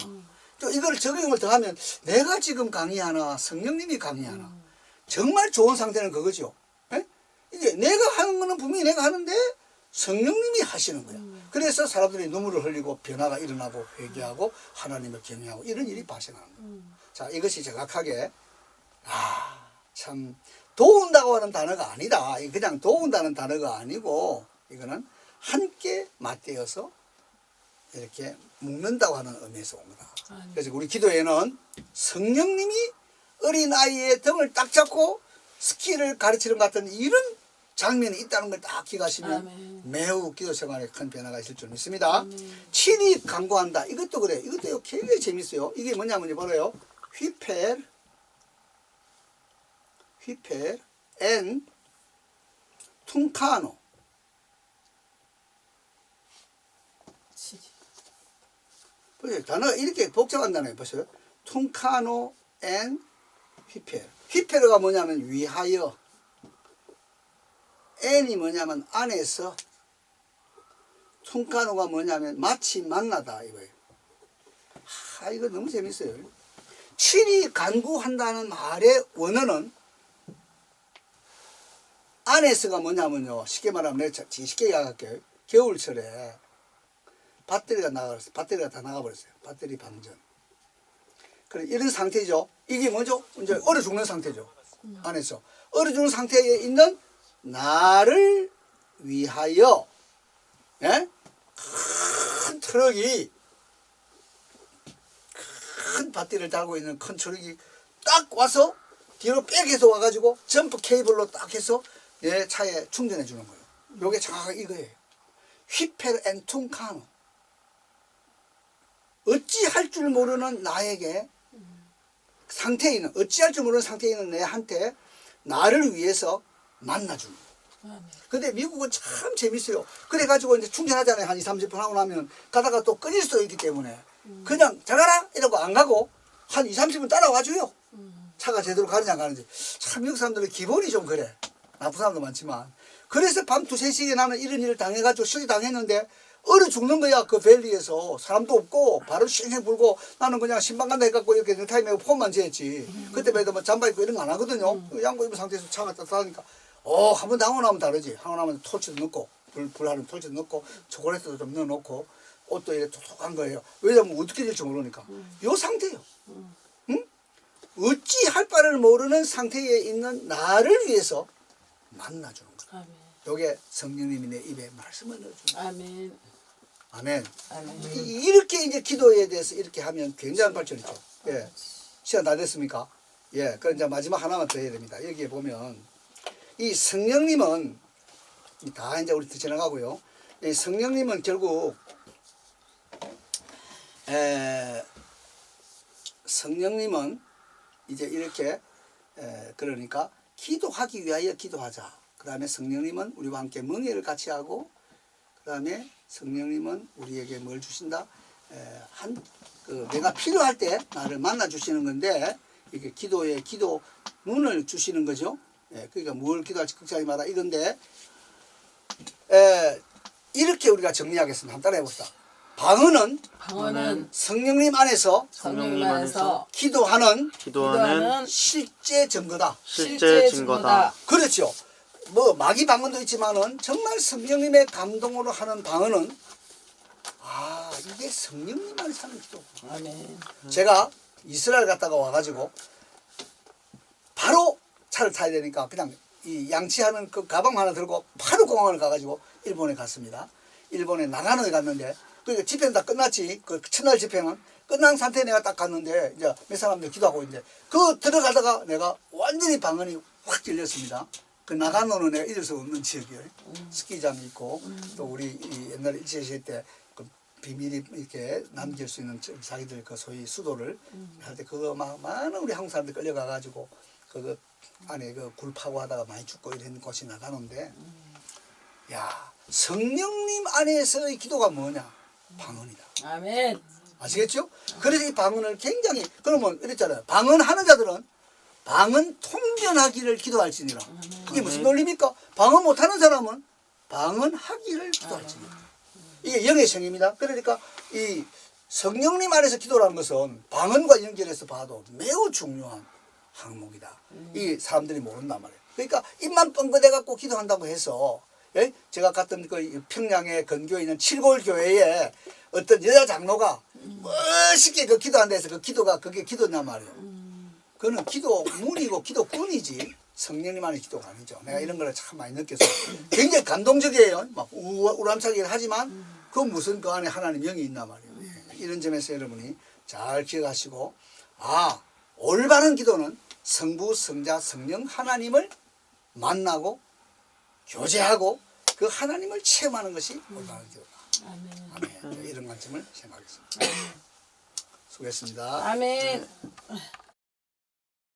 또 이걸 적용을 더하면 내가 지금 강의하나 성령님이 강의하나 정말 좋은 상태는 그거죠. 에? 이게 내가 하는 거는 분명히 내가 하는데 성령님이 하시는 거야. 그래서 사람들이 눈물을 흘리고 변화가 일어나고 회개하고 하나님을 경외하고 이런 일이 발생하는 거예요. 자, 이것이 정확하게 참 도운다고 하는 단어가 아니다. 그냥 도운다는 단어가 아니고 이거는 함께 맞대어서 이렇게 묶는다고 하는 의미에서 옵니다. 그래서 우리 기도에는 성령님이 어린아이의 등을 딱 잡고 스키를 가르치는 것 같은 이런 장면이 있다는 걸 딱 기억하시면 매우 기도 생활에 큰 변화가 있을 줄 믿습니다. 친히 강구한다. 이것도 그래. 이것도 굉장히 재밌어요. 이게 뭐냐면 봐요. 휘펠 앤 퉁카노. 보세요. 단어가 이렇게 복잡한 단어예요. 보세요. 퉁카노 앤 휘펠. 휘펠가 뭐냐면 위하여. 앤이 뭐냐면 안에서. 퉁카노가 뭐냐면 마치 만나다 이거예요. 이거 너무 재밌어요. 친히 간구한다는 말의 원어는 안에서가 뭐냐면요. 쉽게 말하면 내가 쉽게 이야기할게요. 겨울철에 배터리가 나가버렸어요. 배터리가 다 나가버렸어요. 배터리 방전. 그래 이런 상태죠. 이게 뭐죠? 이제 얼어 죽는 상태죠. 안에서 얼어 죽는 상태에 있는 나를 위하여 예? 큰 트럭이 큰 배터리를 달고 있는 큰 트럭이 딱 와서 뒤로 백해서 와가지고 점프 케이블로 딱 해서 내 차에 충전해 주는 거예요. 요게 정확하게 이거예요. 휘펠 앤 퉁카노. 어찌할 줄 모르는 나에게 상태에 있는 어찌할 줄 모르는 상태에 있는 내한테 나를 위해서 만나주는 거예요. 근데 미국은 참 재밌어요. 그래가지고 이제 충전하잖아요. 한 20-30분 하고 나면 가다가 또 끊일 수도 있기 때문에 그냥 잘 가라 이러고 안 가고 한 20-30분 따라와줘요. 차가 제대로 가는지 안 가는지. 참 미국 사람들은 기본이 좀 그래. 나쁜 사람도 많지만. 그래서 밤 2-3시에 나는 이런 일을 당해가지고 실제 당했는데 얼어 죽는 거야. 그 밸리에서 사람도 없고 바로 싱싱 불고 나는 그냥 신방 간다 해갖고 이렇게 넥타이 매고 폼만 재했지. 그때 매도 뭐 잠바 입고 이런 거 안 하거든요. 양복 입은 상태에서 차가 따뜻하니까 한 번 하고 나면 다르지. 하고 나면 톨치도 넣고 불하는 톨치도 넣고 초콜릿도 좀 넣어놓고 옷도 이렇게 톡톡한 거예요. 왜냐면 어떻게 될지 모르니까. 요 상태예요. 응? 어찌할 바를 모르는 상태에 있는 나를 위해서 만나주는 거예요. 요게 성령님이 내 입에 말씀을 넣어주는 아멘. 아멘. 이렇게 이제 기도에 대해서 이렇게 하면 굉장한 발전이죠. 예. 시간 다 됐습니까? 예. 그럼 이제 마지막 하나만 더 해야 됩니다. 여기에 보면 이 성령님은 다 이제 우리 지나가고요. 이 성령님은 결국 성령님은 이제 이렇게 그러니까 기도하기 위하여 기도하자. 그 다음에 성령님은 우리와 함께 멍에를 같이 하고 그 다음에 성령님은 우리에게 뭘 주신다? 내가 필요할 때 나를 만나 주시는 건데 이게 기도의 기도 문을 주시는 거죠. 그러니까 뭘 기도할지 걱정하지 마라 이건데 이렇게 우리가 정리하겠습니다. 한번 따라해 봅시다. 방언은 성령님 안에서 기도하는 실제 증거다. 실제 증거다. 그렇죠. 뭐 마귀 방언도 있지만은 정말 성령님의 감동으로 하는 방언은 이게 성령님 안에서 하는 기도. 아멘. 제가 이스라엘 갔다가 와가지고 바로 차를 타야 되니까 그냥 이 양치하는 그 가방 하나 들고 바로 공항을 가가지고 일본에 갔습니다. 일본에 나가노에 갔는데 그러니까 집회는 다 끝났지. 그 첫날 집회는 끝난 상태에 내가 딱 갔는데 이제 몇 사람들 기도하고 있는데 그 들어가다가 내가 완전히 방언이 확 들렸습니다. 그 나가노는 내가 잊을 수 없는 지역이에요. 스키장이 있고 또 우리 옛날에 일제시대 때 그 비밀이 이렇게 남길 수 있는 자기들 그 소위 수도를 할 때 그거 막 많은 우리 한국 사람들 끌려가 가지고 그 안에 그 굴 파고 하다가 많이 죽고 이런 곳이 나가는데 야 성령님 안에서의 기도가 뭐냐 방언이다. 아멘. 아시겠죠? 그래서 이 방언을 굉장히 그러면 이랬잖아요. 방언하는 자들은 방언 통변하기를 기도할지니라. 그게 무슨 논리입니까? 방언 못하는 사람은 방언하기를 기도할지니라. 이게 영의 성입니다. 그러니까 이 성령님 안에서 기도라는 것은 방언과 연결해서 봐도 매우 중요한 항목이다. 이 사람들이 모른단 말이에요. 그러니까 입만 뻥긋해 갖고 기도한다고 해서 예? 제가 갔던 그 평양의 근교에 있는 칠골 교회에 어떤 여자 장로가 멋있게 그 기도한다 해서 그 기도가 그게 기도냐 말이에요. 그거는 기도문이고 기도꾼이지 성령님 안에 기도가 아니죠. 내가 이런 걸 참 많이 느꼈어요. 굉장히 감동적이에요. 막 우람차게 하지만 그 무슨 그 안에 하나님 영이 있나 말이에요. 이런 점에서 여러분이 잘 기억하시고 올바른 기도는 성부, 성자, 성령 하나님을 만나고 교제하고 그 하나님을 체험하는 것이 올바른 기도다. 아멘. 아멘. 이런 관점을 생각하겠습니다. 수고했습니다. 아멘.